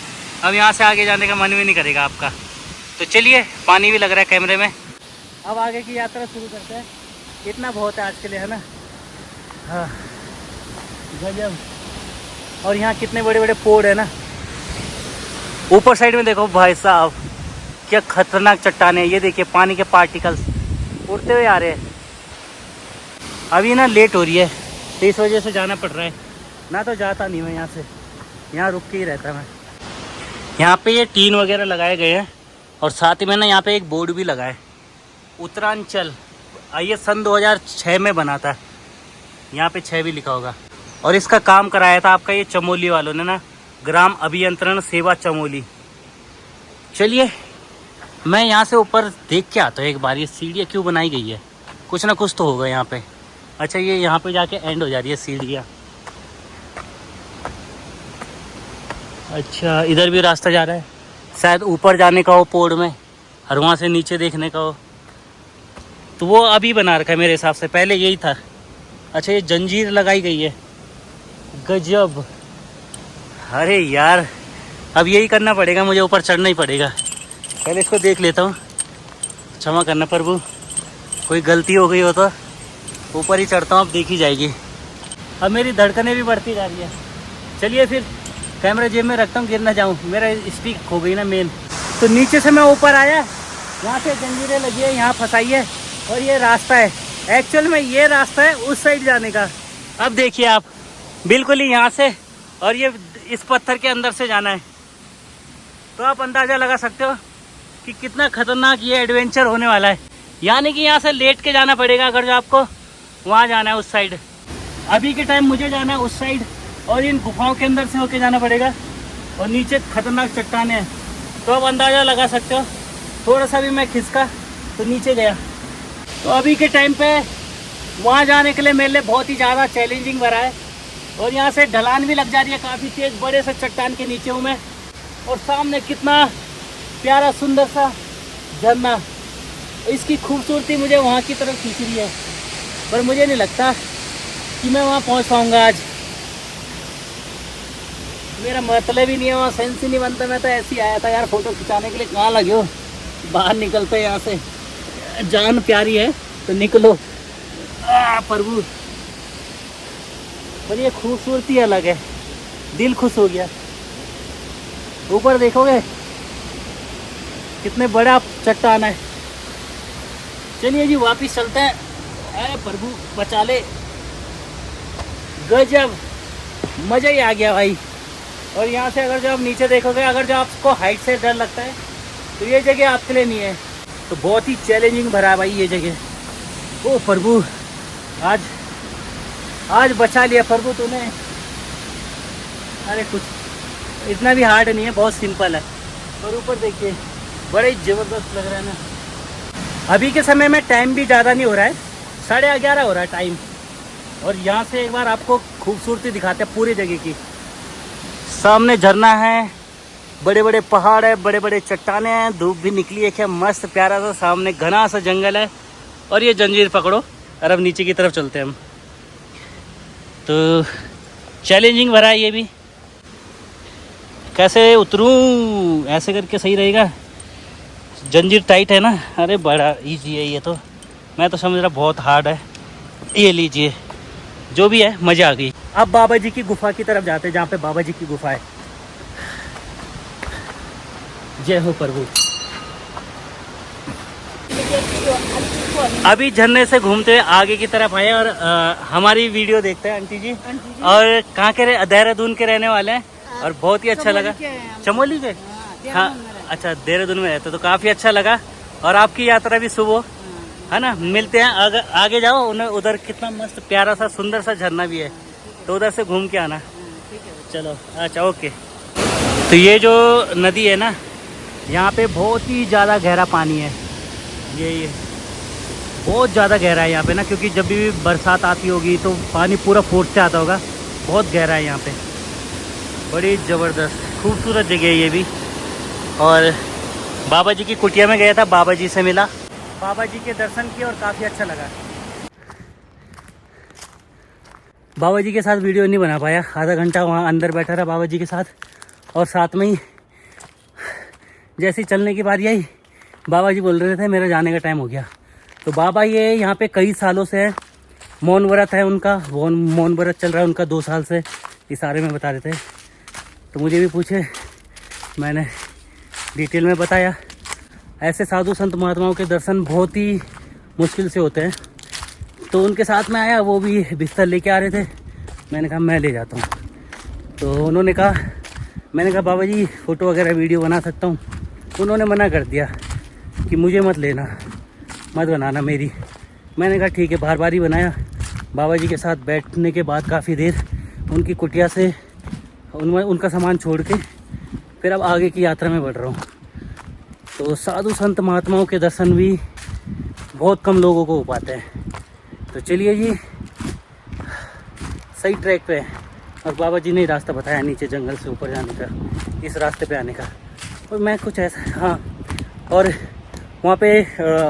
अब यहाँ से आगे जाने का मन भी नहीं करेगा आपका। तो चलिए, पानी भी लग रहा है कैमरे में। अब आगे की यात्रा शुरू करते हैं। इतना बहुत है आज के लिए, है ना। हाँ, गजब। और यहाँ कितने बड़े बड़े पेड़ है ना। ऊपर साइड में देखो भाई साहब, क्या खतरनाक चट्टानें हैं। ये देखिए पानी के पार्टिकल्स उड़ते हुए आ रहे हैं। अभी ना लेट हो रही है तो इस वजह से जाना पड़ रहा है, ना तो जाता नहीं मैं यहाँ से, यहाँ रुक के ही रहता मैं। यहाँ पे ये टीन वगैरह लगाए गए हैं और साथ ही में ना यहाँ पे एक बोर्ड भी लगा है, उत्तरांचल। ये सन 2006 में बना था, यहाँ पे 6 भी लिखा होगा। और इसका काम कराया था आपका ये चमोली वालों ने ना, ग्राम अभियंत्रण सेवा चमोली। चलिए मैं यहाँ से ऊपर देख के आता हूँ एक बार, ये सीढ़ियाँ क्यों बनाई गई है। कुछ ना कुछ तो होगा यहाँ पे। अच्छा, ये यहाँ पे जाके एंड हो जा रही है सीढ़ियाँ। अच्छा, इधर भी रास्ता जा रहा है, शायद ऊपर जाने का हो पोड़ में और वहाँ से नीचे देखने का हो। तो वो अभी बना रखा है मेरे हिसाब से, पहले यही था। अच्छा, ये जंजीर लगाई गई है, गजब। अरे यार, अब यही करना पड़ेगा मुझे, ऊपर चढ़ना ही पड़ेगा। पहले इसको देख लेता हूँ। क्षमा करना प्रभु, कोई गलती हो गई हो तो। ऊपर ही चढ़ता हूँ, अब देखी जाएगी। अब मेरी धड़कनें भी बढ़ती जा रही है। चलिए फिर कैमरा जेब में रखता हूँ, गिर ना जाऊँ, मेरा स्टिक खो गई ना मेन। तो नीचे से मैं ऊपर आया, यहाँ से जंजीरें लगी है, यहाँ फंसाई है और ये रास्ता है। एक्चुअल में ये रास्ता है उस साइड जाने का। अब देखिए आप, बिल्कुल ही यहाँ से, और ये इस पत्थर के अंदर से जाना है। तो आप अंदाज़ा लगा सकते हो कि कितना खतरनाक ये एडवेंचर होने वाला है। यानी कि यहाँ से लेट के जाना पड़ेगा अगर जो आपको वहाँ जाना है उस साइड। अभी के टाइम मुझे जाना है उस साइड और इन गुफाओं के अंदर से होके जाना पड़ेगा। और नीचे खतरनाक चट्टानें हैं, तो आप अंदाज़ा लगा सकते हो। थोड़ा सा भी मैं खिसका तो नीचे गया। तो अभी के टाइम पे वहाँ जाने के लिए मेरे लिए बहुत ही ज़्यादा चैलेंजिंग भरा है। और यहाँ से ढलान भी लग जा रही है काफ़ी तेज़, बड़े से चट्टान के नीचे हूँ मैं। और सामने कितना प्यारा सुंदर सा झरना, इसकी खूबसूरती मुझे वहाँ की तरफ खींच रही है, पर मुझे नहीं लगता कि मैं वहाँ पहुँच पाऊँगा आज। मेरा मतलब ही नहीं है, वहाँ सेंस ही नहीं बनता। मैं तो ऐसे ही आया था यार फ़ोटो खिंचाने के लिए। कहाँ लगे हो, बाहर निकलते यहाँ से। जान प्यारी है तो निकलो प्रभु। पर ये खूबसूरती अलग है, दिल खुश हो गया। ऊपर देखोगे कितने बड़ा चट्टान है। चलिए जी वापिस चलते हैं। अरे प्रभु बचा ले, गजब, मज़ा ही आ गया भाई। और यहाँ से अगर जो आप नीचे देखोगे, अगर जो आपको हाइट से डर लगता है तो ये जगह आपके लिए नहीं है। तो बहुत ही चैलेंजिंग भरा है भाई ये जगह। ओ प्रभु, आज बचा लिया प्रभु तूने। अरे कुछ इतना भी हार्ड नहीं है, बहुत सिंपल है। और ऊपर देखिए, बड़े ज़बरदस्त लग रहा है ना। अभी के समय में टाइम भी ज़्यादा नहीं हो रहा है, 11:30 हो रहा है टाइम। और यहाँ से एक बार आपको खूबसूरती दिखाते हैं पूरी जगह की। सामने झरना है, बड़े बड़े पहाड़ है, बड़े बड़े चट्टानें हैं, धूप भी निकली है, क्या मस्त प्यारा सा सामने घना सा जंगल है। और ये जंजीर पकड़ो और अब नीचे की तरफ चलते हैं हम। तो चैलेंजिंग भरा है ये भी। कैसे उतरूं, ऐसे करके सही रहेगा? जंजीर टाइट है ना। अरे बड़ा इजी है ये तो, मैं तो समझ रहा बहुत हार्ड है। ये लीजिए, जो भी है मज़ा आ गई। अब बाबा जी की गुफा की तरफ जाते हैं, जहाँ पे बाबा जी की गुफा है। जय हो प्रभु। अभी झरने से घूमते हुए आगे की तरफ आए और हमारी वीडियो देखते हैं आंटी जी। और कहाँ के देहरादून के रहने वाले हैं और बहुत ही अच्छा लगा। चमोली के, हाँ अच्छा, देहरादून में रहते तो काफ़ी अच्छा लगा। और आपकी यात्रा भी शुभ हो, है ना। मिलते हैं आगे जाओ। उधर कितना मस्त प्यारा सा सुंदर सा झरना भी है, तो उधर से घूम के आना। चलो अच्छा ओके। तो ये जो नदी है ना, यहाँ पे बहुत ही ज़्यादा गहरा पानी है। ये बहुत ज़्यादा गहरा है यहाँ पे ना, क्योंकि जब भी बरसात आती होगी तो पानी पूरा फोर्स से आता होगा। बहुत गहरा है यहाँ पे, बड़ी ज़बरदस्त खूबसूरत जगह है ये भी। और बाबा जी की कुटिया में गया था, बाबा जी से मिला। बाबा जी के दर्शन किए और काफ़ी अच्छा लगा। बाबा जी के साथ वीडियो नहीं बना पाया, आधा घंटा वहाँ अंदर बैठा रहा बाबा जी के साथ, और साथ में ही जैसे चलने की बारी आई बाबा जी बोल रहे थे मेरा जाने का टाइम हो गया। तो बाबा ये यहाँ पे कई सालों से है, मौन व्रत है उनका, मौन व्रत चल रहा है उनका 2 साल से, इस बारे में बता रहे थे। तो मुझे भी पूछे, मैंने डिटेल में बताया। ऐसे साधु संत महात्माओं के दर्शन बहुत ही मुश्किल से होते हैं। तो उनके साथ में आया, वो भी बिस्तर लेके आ रहे थे, मैंने कहा मैं ले जाता हूँ। तो उन्होंने कहा, मैंने कहा बाबा जी फ़ोटो वगैरह वीडियो बना सकता हूँ। उन्होंने मना कर दिया कि मुझे मत लेना, मत बनाना मेरी। मैंने कहा ठीक है, बार बार ही बनाया। बाबा जी के साथ बैठने के बाद काफ़ी देर उनकी कुटिया से उनका सामान छोड़ के फिर अब आगे की यात्रा में बढ़ रहा हूँ। तो साधु संत महात्माओं के दर्शन भी बहुत कम लोगों को हो पाते हैं। तो चलिए जी, सही ट्रैक पे है। और बाबा जी ने रास्ता बताया नीचे जंगल से ऊपर जाने का, इस रास्ते पे आने का। और मैं कुछ ऐसा, हाँ, और वहाँ पे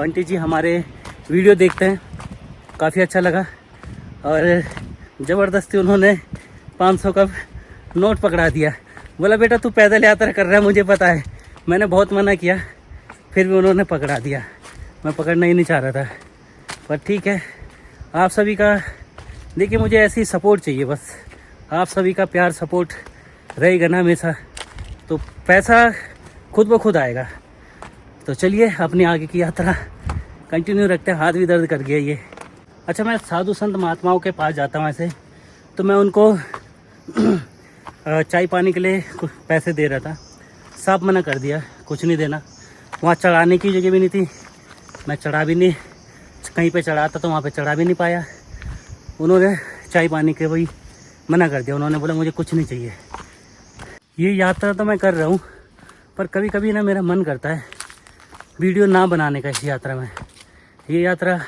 आंटी जी हमारे वीडियो देखते हैं, काफ़ी अच्छा लगा। और ज़बरदस्ती उन्होंने 500 का नोट पकड़ा दिया। बोला बेटा तू पैदल यात्रा कर रहा है, मुझे पता है। मैंने बहुत मना किया, फिर भी उन्होंने पकड़ा दिया। मैं पकड़ना ही नहीं चाह रहा था, पर ठीक है। आप सभी का देखिए, मुझे ऐसी सपोर्ट चाहिए बस। आप सभी का प्यार सपोर्ट रहेगा ना हमेशा, तो पैसा खुद ब खुद आएगा। तो चलिए अपनी आगे की यात्रा कंटिन्यू रखते हैं। हाथ भी दर्द कर गया ये। अच्छा, मैं साधु संत महात्माओं के पास जाता हूँ ऐसे, तो मैं उनको चाय पानी के लिए कुछ पैसे दे रहा था, साफ मना कर दिया, कुछ नहीं देना। वहाँ चढ़ाने की जगह भी नहीं थी, मैं चढ़ा भी नहीं, कहीं पे चढ़ाता तो वहाँ पे चढ़ा भी नहीं पाया। उन्होंने चाय पानी के वही मना कर दिया। उन्होंने बोला मुझे कुछ नहीं चाहिए। ये यात्रा तो मैं कर रहा हूँ, पर कभी कभी ना मेरा मन करता है वीडियो ना बनाने का इस यात्रा में। ये यात्रा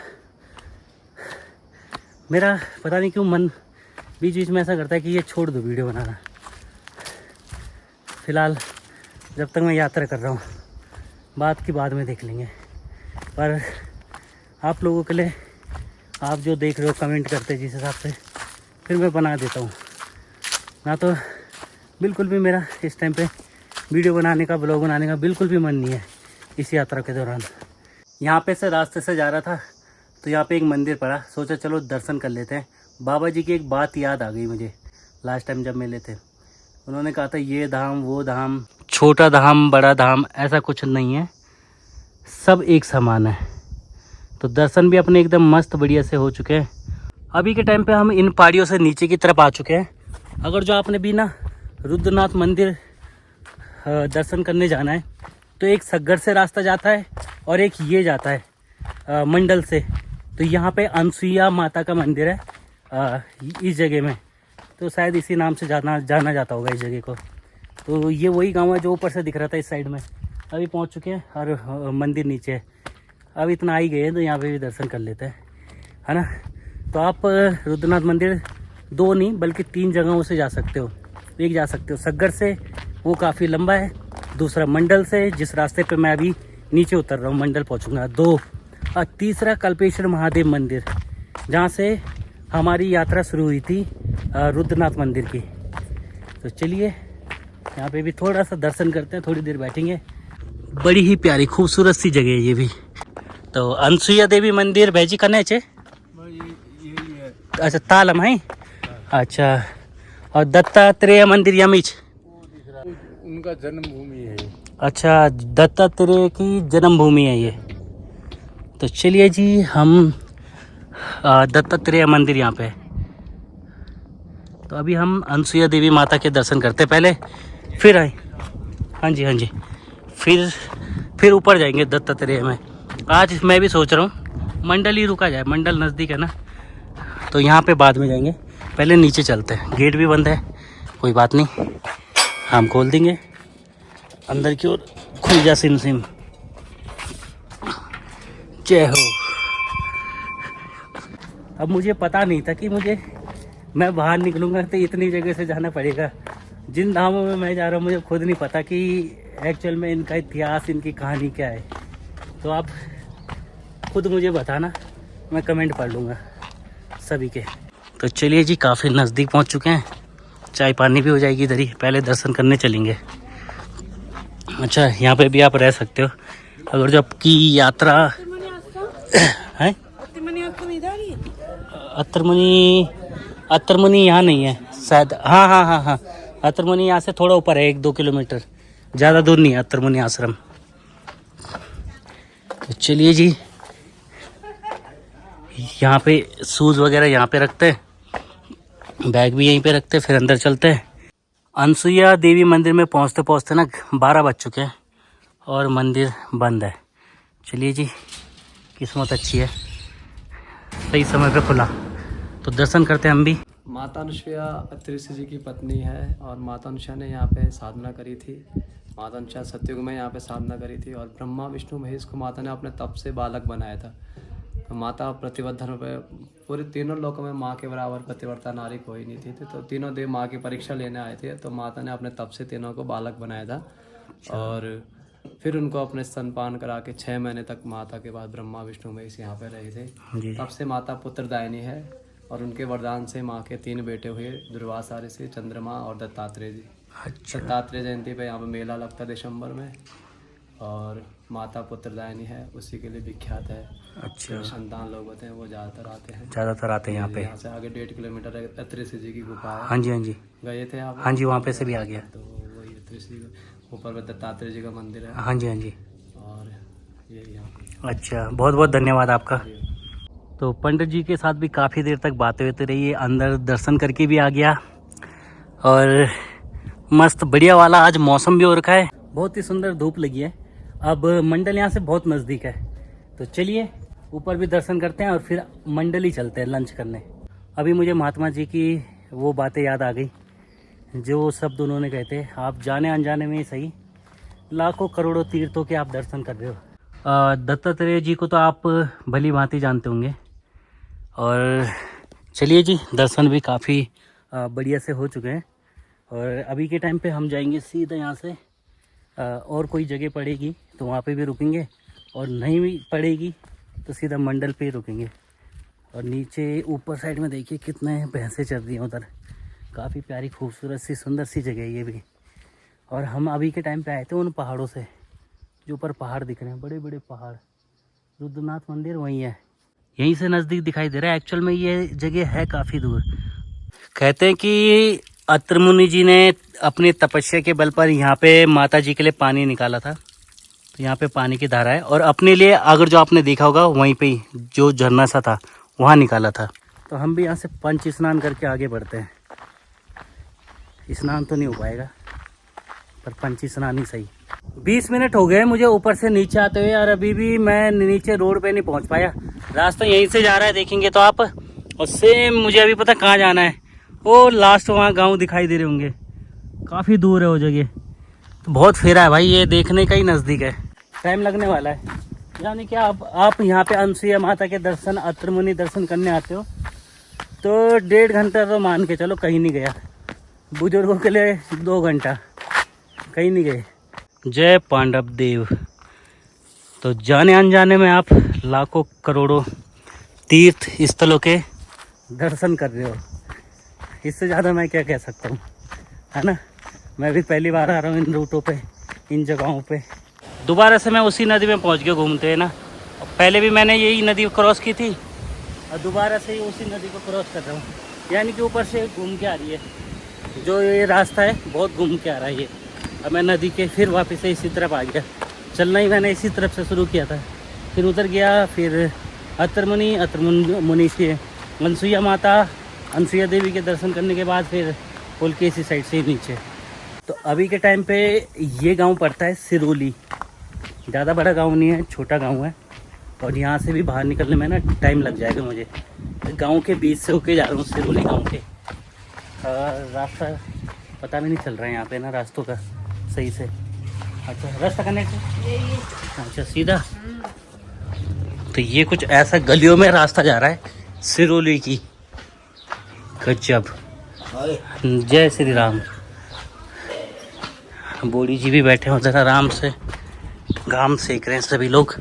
मेरा पता नहीं क्यों मन बीच बीच में ऐसा करता है कि ये छोड़ दो वीडियो बनाना। फ़िलहाल जब तक मैं यात्रा कर रहा हूँ, बात की बाद में देख लेंगे। पर आप लोगों के लिए, आप जो देख रहे हो कमेंट करते जिस हिसाब से, फिर मैं बना देता हूँ ना। तो बिल्कुल भी मेरा इस टाइम पे वीडियो बनाने का, ब्लॉग बनाने का बिल्कुल भी मन नहीं है इस यात्रा के दौरान। यहाँ पे से रास्ते से जा रहा था तो यहाँ पे एक मंदिर पड़ा, सोचा चलो दर्शन कर लेते हैं। बाबा जी की एक बात याद आ गई मुझे, लास्ट टाइम जब मिले थे। उन्होंने कहा था ये धाम वो धाम, छोटा धाम बड़ा धाम ऐसा कुछ नहीं है, सब एक समान है। तो दर्शन भी अपने एकदम मस्त बढ़िया से हो चुके हैं। अभी के टाइम पे हम इन पहाड़ियों से नीचे की तरफ आ चुके हैं। अगर जो आपने भी ना रुद्रनाथ मंदिर दर्शन करने जाना है तो एक सग्गर से रास्ता जाता है और एक ये जाता है मंडल से। तो यहाँ पे अनसुईया माता का मंदिर है इस जगह में, तो शायद इसी नाम से जाना जाता होगा इस जगह को। तो ये वही गांव है जो ऊपर से दिख रहा था इस साइड में। अभी पहुँच चुके हैं और मंदिर नीचे है। अब इतना आ ही गए हैं तो यहाँ पे भी दर्शन कर लेते हैं, है ना। तो आप रुद्रनाथ मंदिर 2 नहीं बल्कि 3 जगहों से जा सकते हो। एक जा सकते हो सग्गर से, वो काफ़ी लंबा है। दूसरा मंडल से, जिस रास्ते पे मैं अभी नीचे उतर रहा हूँ, मंडल पहुँचूँगा 2। और तीसरा कल्पेश्वर महादेव मंदिर, जहाँ से हमारी यात्रा शुरू हुई थी रुद्रनाथ मंदिर की। तो चलिए यहाँ पे भी थोड़ा सा दर्शन करते हैं, थोड़ी देर बैठेंगे। बड़ी ही प्यारी खूबसूरत सी जगह है ये भी। तो अनसुईया देवी मंदिर भैजी कने छे? अच्छा तालम है। अच्छा, और दत्तात्रेय मंदिर यमीच, उनका जन्मभूमि है। अच्छा, दत्तात्रेय की जन्मभूमि है ये। तो चलिए जी, हम दत्तात्रेय मंदिर यहाँ पे। तो अभी हम अनसुईया देवी माता के दर्शन करते पहले, फिर आए। हाँ जी हाँ जी, फिर ऊपर जाएंगे दत्तात्रेय में। आज मैं भी सोच रहा हूँ मंडल ही रुका जाए, मंडल नज़दीक है ना, तो यहाँ पे बाद में जाएंगे। पहले नीचे चलते हैं, गेट भी बंद है, कोई बात नहीं, हम खोल देंगे। अंदर की ओर खुल जा सिम सिम। जय हो। अब मुझे पता नहीं था कि मैं बाहर निकलूँगा तो इतनी जगह से जाना पड़ेगा। जिन धामों में मैं जा रहा हूँ मुझे खुद नहीं पता कि एक्चुअल में इनका इतिहास, इनकी कहानी क्या है। तो आप खुद मुझे बताना, मैं कमेंट पढ़ लूँगा सभी के। तो चलिए जी, काफ़ी नज़दीक पहुँच चुके हैं, चाय पानी भी हो जाएगी इधर ही, पहले दर्शन करने चलेंगे। अच्छा, यहाँ पे भी आप रह सकते हो अगर जो आपकी यात्रा है। अत्तरमनी यहाँ नहीं है शायद। हाँ, अत्तरमनी यहाँ से थोड़ा ऊपर है, 1-2 किलोमीटर, ज़्यादा दूर नहीं है अत्तरमनी आश्रम। तो चलिए जी, यहाँ पे शूज़ वगैरह यहाँ पे रखते हैं, बैग भी यहीं पे रखते हैं, फिर अंदर चलते हैं। अनसुईया देवी मंदिर में पहुँचते पहुँचते ना 12 बज चुके हैं और मंदिर बंद है। चलिए जी, किस्मत अच्छी है, सही समय पे खुला, तो दर्शन करते हैं हम भी। माता अनुसुईया अत्रि ऋषि जी की पत्नी है और माता अनुसुईया ने यहाँ पे साधना करी थी। माता अनुसुईया सतयुग में यहाँ पे साधना करी थी और ब्रह्मा विष्णु महेश को माता ने अपने तप से बालक बनाया था। तो माता प्रतिव्रत धर्म पे पूरे तीनों लोकों में माँ के बराबर पतिव्रता नारी कोई नहीं थी। तो तीनों देव माँ की परीक्षा लेने आए थे, तो माता ने अपने तप से तीनों को बालक बनाया था और फिर उनको अपने स्तनपान करा के 6 महीने तक माता के बाद ब्रह्मा विष्णु महेश यहाँ पे रहे थे। तब से माता पुत्रदायिनी है और उनके वरदान से माँ के 3 बेटे हुए, दुर्वासा ऋषि, चंद्रमा और दत्तात्रेय जी। दत्तात्रेय जयंती पे यहाँ पे मेला लगता है दिसंबर में और माता पुत्रदायिनी है, उसी के लिए विख्यात है। अच्छा, जो संतान लोग होते हैं वो ज़्यादातर आते हैं यहाँ पे। यहाँ से आगे 1.5 किलोमीटर अत्रि ऋषि जी की गुफा है। हाँ जी गए थे आप? हाँ जी, वहाँ पे से भी आ गया। तो वही अत्रि ऋषि ऊपर में दत्तात्रेय जी का मंदिर है। हाँ जी और यही यहाँ पे। अच्छा, बहुत बहुत धन्यवाद आपका। तो पंडित जी के साथ भी काफ़ी देर तक बातें होती रही, अंदर दर्शन करके भी आ गया और मस्त बढ़िया वाला आज मौसम भी हो रखा है, बहुत ही सुंदर धूप लगी है। अब मंडल यहाँ से बहुत नज़दीक है, तो चलिए ऊपर भी दर्शन करते हैं और फिर मंडल ही चलते हैं लंच करने। अभी मुझे महात्मा जी की वो बातें याद आ गई, जो शब्द उन्होंने कहते, आप जाने अनजाने में ही सही लाखों करोड़ों तीर्थों के आप दर्शन कर रहे हो। दत्तात्रेय जी को तो आप भली भांति जानते होंगे। और चलिए जी, दर्शन भी काफ़ी बढ़िया से हो चुके हैं और अभी के टाइम पे हम जाएंगे सीधा यहाँ से। और कोई जगह पड़ेगी तो वहाँ पे भी रुकेंगे और नहीं भी पड़ेगी तो सीधा मंडल पे ही रुकेंगे। और नीचे ऊपर साइड में देखिए कितने भैंसें चल रही हैं उधर, काफ़ी प्यारी खूबसूरत सी सुंदर सी जगह है ये भी। और हम अभी के टाइम पे आए थे उन पहाड़ों से, जो ऊपर पहाड़ दिख रहे हैं, बड़े बड़े पहाड़। रुद्रनाथ मंदिर वहीं है, यहीं से नज़दीक दिखाई दे रहा है। एक्चुअल में ये जगह है काफ़ी दूर। कहते हैं कि अत्रि मुनि जी ने अपनी तपस्या के बल पर यहाँ पे माता जी के लिए पानी निकाला था, तो यहाँ पे पानी की धारा है। और अपने लिए अगर जो आपने देखा होगा वहीं पे ही जो झरना सा था वहाँ निकाला था। तो हम भी यहाँ से पंच स्नान करके आगे बढ़ते हैं। स्नान तो नहीं हो पाएगा पर पंच स्नान ही सही। 20 मिनट हो गए मुझे ऊपर से नीचे आते हुए और अभी भी मैं नीचे रोड पे नहीं पहुँच पाया। रास्ता यहीं से जा रहा है, देखेंगे तो आप। और सेम मुझे अभी पता कहाँ जाना है, वो लास्ट वहाँ गांव दिखाई दे रहे होंगे, काफ़ी दूर है वो जगह। तो बहुत फेरा है भाई, ये देखने का ही नज़दीक है, टाइम लगने वाला है। यानी कि आप यहाँ पे अनसुईया माता के दर्शन, अत्रि मुनि दर्शन करने आते हो तो 1.5 घंटा तो मान के चलो कहीं नहीं गया। बुजुर्गों के लिए 2 घंटा, कहीं नहीं गए। जय पांडव देव। तो जाने अनजाने में आप लाखों करोड़ों तीर्थ स्थलों के दर्शन कर रहे हो, इससे ज़्यादा मैं क्या कह सकता हूँ, है ना। मैं भी पहली बार आ रहा हूँ इन रूटों पे, इन जगहों पे। दोबारा से मैं उसी नदी में पहुँच के घूमते हैं ना, पहले भी मैंने यही नदी क्रॉस की थी और दोबारा से ही उसी नदी को क्रॉस कर रहा हूँ। यानी कि ऊपर से घूम के आ रही है, जो ये रास्ता है बहुत घूम के आ रहा है ये। अब मैं नदी के फिर वापस से इसी तरफ आ गया, चलना ही मैंने इसी तरफ से शुरू किया था, फिर उधर गया, फिर अत्रि मुनि से अनसुईया माता, अनसुईया देवी के दर्शन करने के बाद फिर पुल के इसी साइड से ही नीचे। तो अभी के टाइम पे ये गांव पड़ता है सिरोली, ज़्यादा बड़ा गांव नहीं है, छोटा गांव है। और यहाँ से भी बाहर निकलने में ना टाइम लग जाएगा मुझे। गांव के बीच से होके जा रहा हूँ सिरोली गांव के। रास्ता पता भी नहीं चल रहा है यहाँ पे ना रास्तों का सही से। अच्छा, रास्ता कनेक्ट है, अच्छा सीधा। तो ये कुछ ऐसा गलियों में रास्ता जा रहा है सिरोली की। गजब, जय श्री राम। बूढ़ी जी भी बैठे हो जरा आराम से, घाम सेक रहे हैं सभी लोग।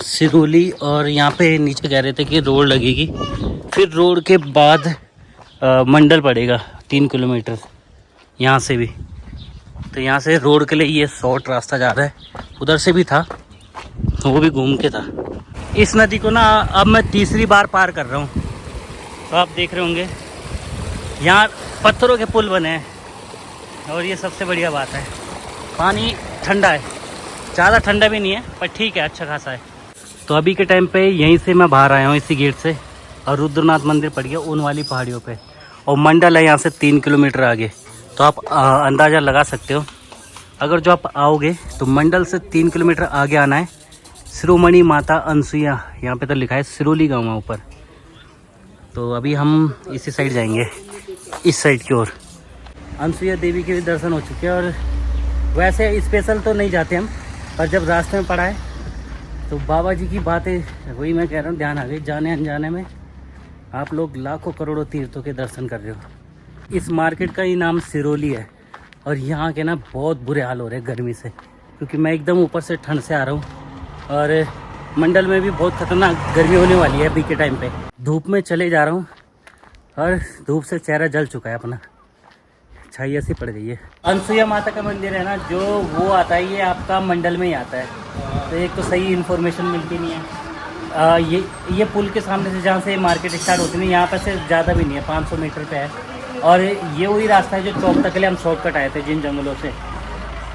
सिरोली, और यहाँ पे नीचे कह रहे थे कि रोड लगेगी, फिर रोड के बाद मंडल पड़ेगा 3 किलोमीटर यहाँ से भी। तो यहाँ से रोड के लिए ये शॉर्ट रास्ता जा रहा है, उधर से भी था वो भी घूम के था। इस नदी को ना अब मैं तीसरी बार पार कर रहा हूँ। तो आप देख रहे होंगे यहाँ पत्थरों के पुल बने हैं, और ये सबसे बढ़िया बात है। पानी ठंडा है, ज़्यादा ठंडा भी नहीं है पर ठीक है, अच्छा खासा है। तो अभी के टाइम पे यहीं से मैं बाहर आया हूँ इसी गेट से, और रुद्रनाथ मंदिर पड़ गया उन वाली पहाड़ियों पे, और मंडल है यहाँ से 3 किलोमीटर आगे। तो आप अंदाज़ा लगा सकते हो, अगर जो आप आओगे तो मंडल से 3 किलोमीटर आगे आना है। शिरोमणि माता अनसुईया, यहाँ पे तो लिखा है सिरोली गाँव है ऊपर। तो अभी हम इसी साइड जाएंगे, इस साइड की ओर। अनसुईया देवी के भी दर्शन हो चुके हैं, और वैसे स्पेशल तो नहीं जाते हम, पर जब रास्ते में पड़ा है तो बाबा जी की बातें, वही मैं कह रहा हूँ, ध्यान आ गई। जाने अनजाने में आप लोग लाखों करोड़ों तीर्थों के दर्शन कर रहे हो। इस मार्केट का ही नाम सिरोली है, और यहाँ के ना बहुत बुरे हाल हो रहे हैं गर्मी से, क्योंकि मैं एकदम ऊपर से ठंड से आ रहा हूँ, और मंडल में भी बहुत खतरनाक गर्मी होने वाली है अभी के टाइम पे। धूप में चले जा रहा हूँ, और धूप से चेहरा जल चुका है अपना, छाई ऐसी पड़ गई है। अनसुईया माता का मंदिर है ना, जो वो आता है ये आपका मंडल में ही आता है। तो एक तो सही इन्फॉर्मेशन मिलती नहीं है। ये पुल के सामने से जहाँ से मार्केट स्टार्ट होती है, यहाँ पर से ज़्यादा भी नहीं है, 500 मीटर पे है। और ये वही रास्ता है जो चौक तक के लिए हम शॉर्टकट आए थे, जिन जंगलों से।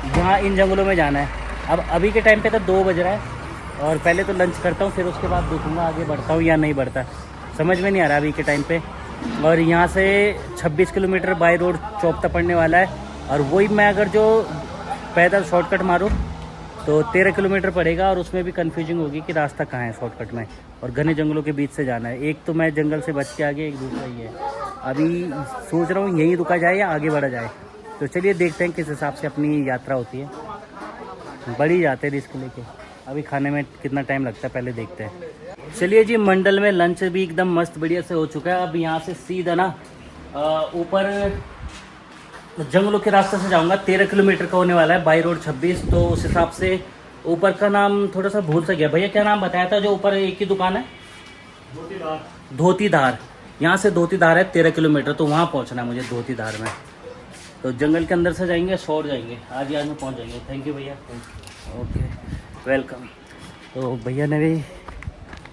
यहाँ इन जंगलों में जाना है। अब अभी के टाइम पे तो 2 बज रहा है, और पहले तो लंच करता हूँ, फिर उसके बाद देखूँगा आगे बढ़ता हूँ या नहीं बढ़ता, समझ में नहीं आ रहा अभी के टाइम पे। और यहाँ से 26 किलोमीटर बाई रोड चौक तक पड़ने वाला है, और वही मैं अगर जो पैदल शॉर्टकट मारूँ तो 13 किलोमीटर पड़ेगा, और उसमें भी कन्फ्यूजिंग होगी कि रास्ता कहाँ है शॉर्टकट में, और घने जंगलों के बीच से जाना है। एक तो मैं जंगल से बच के आगे, एक दूसरा ही है। अभी सोच रहा हूँ यहीं रुका जाए या आगे बढ़ा जाए। तो चलिए देखते हैं किस हिसाब से अपनी यात्रा होती है। बढ़ी जाते हैं रिस्क लेके। अभी खाने में कितना टाइम लगता है पहले देखते हैं। चलिए जी, मंडल में लंच भी एकदम मस्त बढ़िया से हो चुका है। अब यहाँ से सीधा ना ऊपर जंगलों के रास्ते से जाऊँगा। 13 किलोमीटर का होने वाला है, बाई रोड 26। तो उस हिसाब से ऊपर का नाम थोड़ा सा भूल सा गया। भैया क्या नाम बताया था जो ऊपर एक ही दुकान है? धोतीधार। यहाँ से धोतीधार है 13 किलोमीटर, तो वहाँ पहुँचना है मुझे धोतीधार में। तो जंगल के अंदर से जाएंगे, शॉर्ट जाएंगे, आज में पहुँच जाएंगे। थैंक यू भैया, ओके, वेलकम। तो भैया ने भी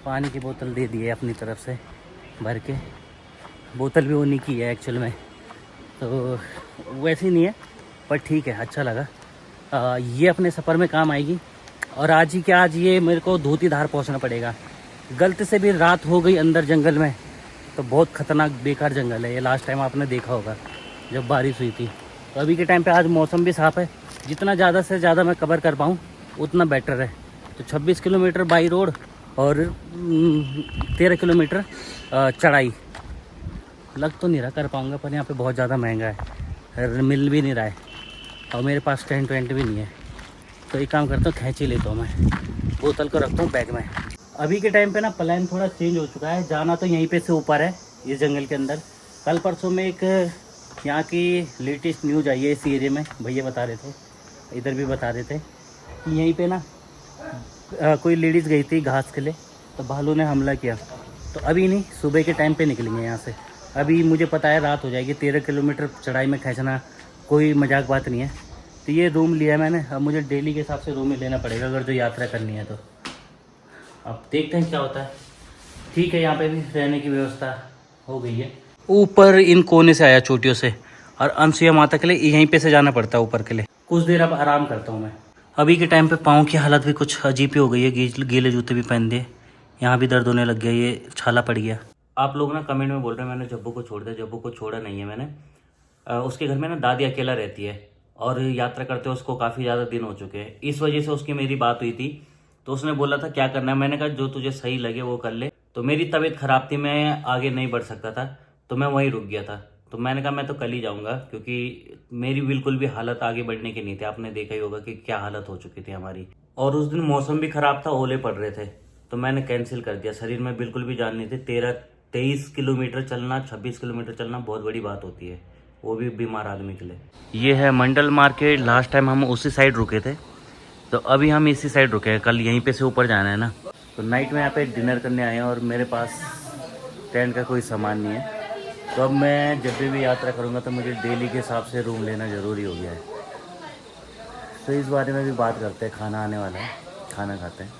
पानी की बोतल दे दी है अपनी तरफ से भर के। बोतल भी उन्हीं की है एक्चुअल में, तो वैसी नहीं है पर ठीक है, अच्छा लगा। ये अपने सफ़र में काम आएगी। और आज ही क्या, आज ये मेरे को धोतीधार पहुंचना पड़ेगा। गलती से भी रात हो गई अंदर जंगल में तो बहुत ख़तरनाक बेकार जंगल है ये। लास्ट टाइम आपने देखा होगा जब बारिश हुई थी। तो अभी के टाइम पे आज मौसम भी साफ़ है, जितना ज़्यादा से ज़्यादा मैं कवर कर पाऊँ उतना बेटर है। तो 26 किलोमीटर बाई रोड और 13 किलोमीटर चढ़ाई। लग तो नहीं रहा कर पाऊँगा, पर यहाँ पे बहुत ज़्यादा महंगा है, मिल भी नहीं रहा है, और मेरे पास टेंट वेंट भी नहीं है। तो एक काम करता हूँ, खींच ही लेता हूँ मैं, बोतल को रखता हूँ बैग में। अभी के टाइम पे ना प्लान थोड़ा चेंज हो चुका है। जाना तो यहीं पे से ऊपर है, ये जंगल के अंदर। कल परसों में एक यहाँ की लेटेस्ट न्यूज़ आई है इस एरिया में, भैया बता रहे थे, इधर भी बता रहे थे कि यहीं पे ना कोई लेडीज़ गई थी घास के लिए, तो भालू ने हमला किया। तो अभी नहीं, सुबह के टाइम पे निकलेंगे यहाँ से। अभी मुझे पता है रात हो जाएगी। 13 किलोमीटर चढ़ाई में खींचना कोई मजाक बात नहीं है। तो ये रूम लिया है मैंने, अब मुझे डेली के हिसाब से रूम ही लेना पड़ेगा अगर जो यात्रा करनी है। तो अब देखते हैं क्या होता है। ठीक है, यहाँ पे भी रहने की व्यवस्था हो गई है। ऊपर इन कोने से आया चोटियों से, और अनसुईया माता के लिए यहीं पे से जाना पड़ता है ऊपर के लिए। कुछ देर अब आराम करता हूँ मैं। अभी के टाइम पे पाँव की हालत भी कुछ अजीब ही हो गई है, गीले जूते भी पहन दिए, यहाँ भी दर्द होने लग गया, ये छाला पड़ गया। आप लोग ना कमेंट में बोल रहे हैं मैंने जब्बू को छोड़ दिया। जब्बू को छोड़ा नहीं है मैंने। उसके घर में ना दादी अकेला रहती है, और यात्रा करते उसको काफ़ी ज़्यादा दिन हो चुके हैं। इस वजह से उसकी मेरी बात हुई थी, तो उसने बोला था क्या करना है। मैंने कहा जो तुझे सही लगे वो कर ले। तो मेरी तबीयत ख़राब थी, मैं आगे नहीं बढ़ सकता था, तो मैं वहीं रुक गया था। तो मैंने कहा मैं तो कल ही जाऊँगा, क्योंकि मेरी बिल्कुल भी हालत आगे बढ़ने की नहीं थी। आपने देखा ही होगा कि क्या हालत हो चुकी थी हमारी। और उस दिन मौसम भी ख़राब था, ओले पड़ रहे थे, तो मैंने कैंसिल कर दिया। शरीर में बिल्कुल भी जान नहीं थी। 23 किलोमीटर चलना, 26 किलोमीटर चलना बहुत बड़ी बात होती है, वो भी बीमार आदमी के लिए। ये है मंडल मार्केट। लास्ट टाइम हम उसी साइड रुके थे, तो अभी हम इसी साइड रुके हैं। कल यहीं पे से ऊपर जाना है ना। तो नाइट में यहाँ पे डिनर करने आए हैं और मेरे पास टेंट का कोई सामान नहीं है। तो अब मैं जब भी यात्रा करूँगा तो मुझे डेली के हिसाब से रूम लेना ज़रूरी हो गया है। तो इस बारे में भी बात करते हैं। खाना आने वाला है, खाना खाते हैं।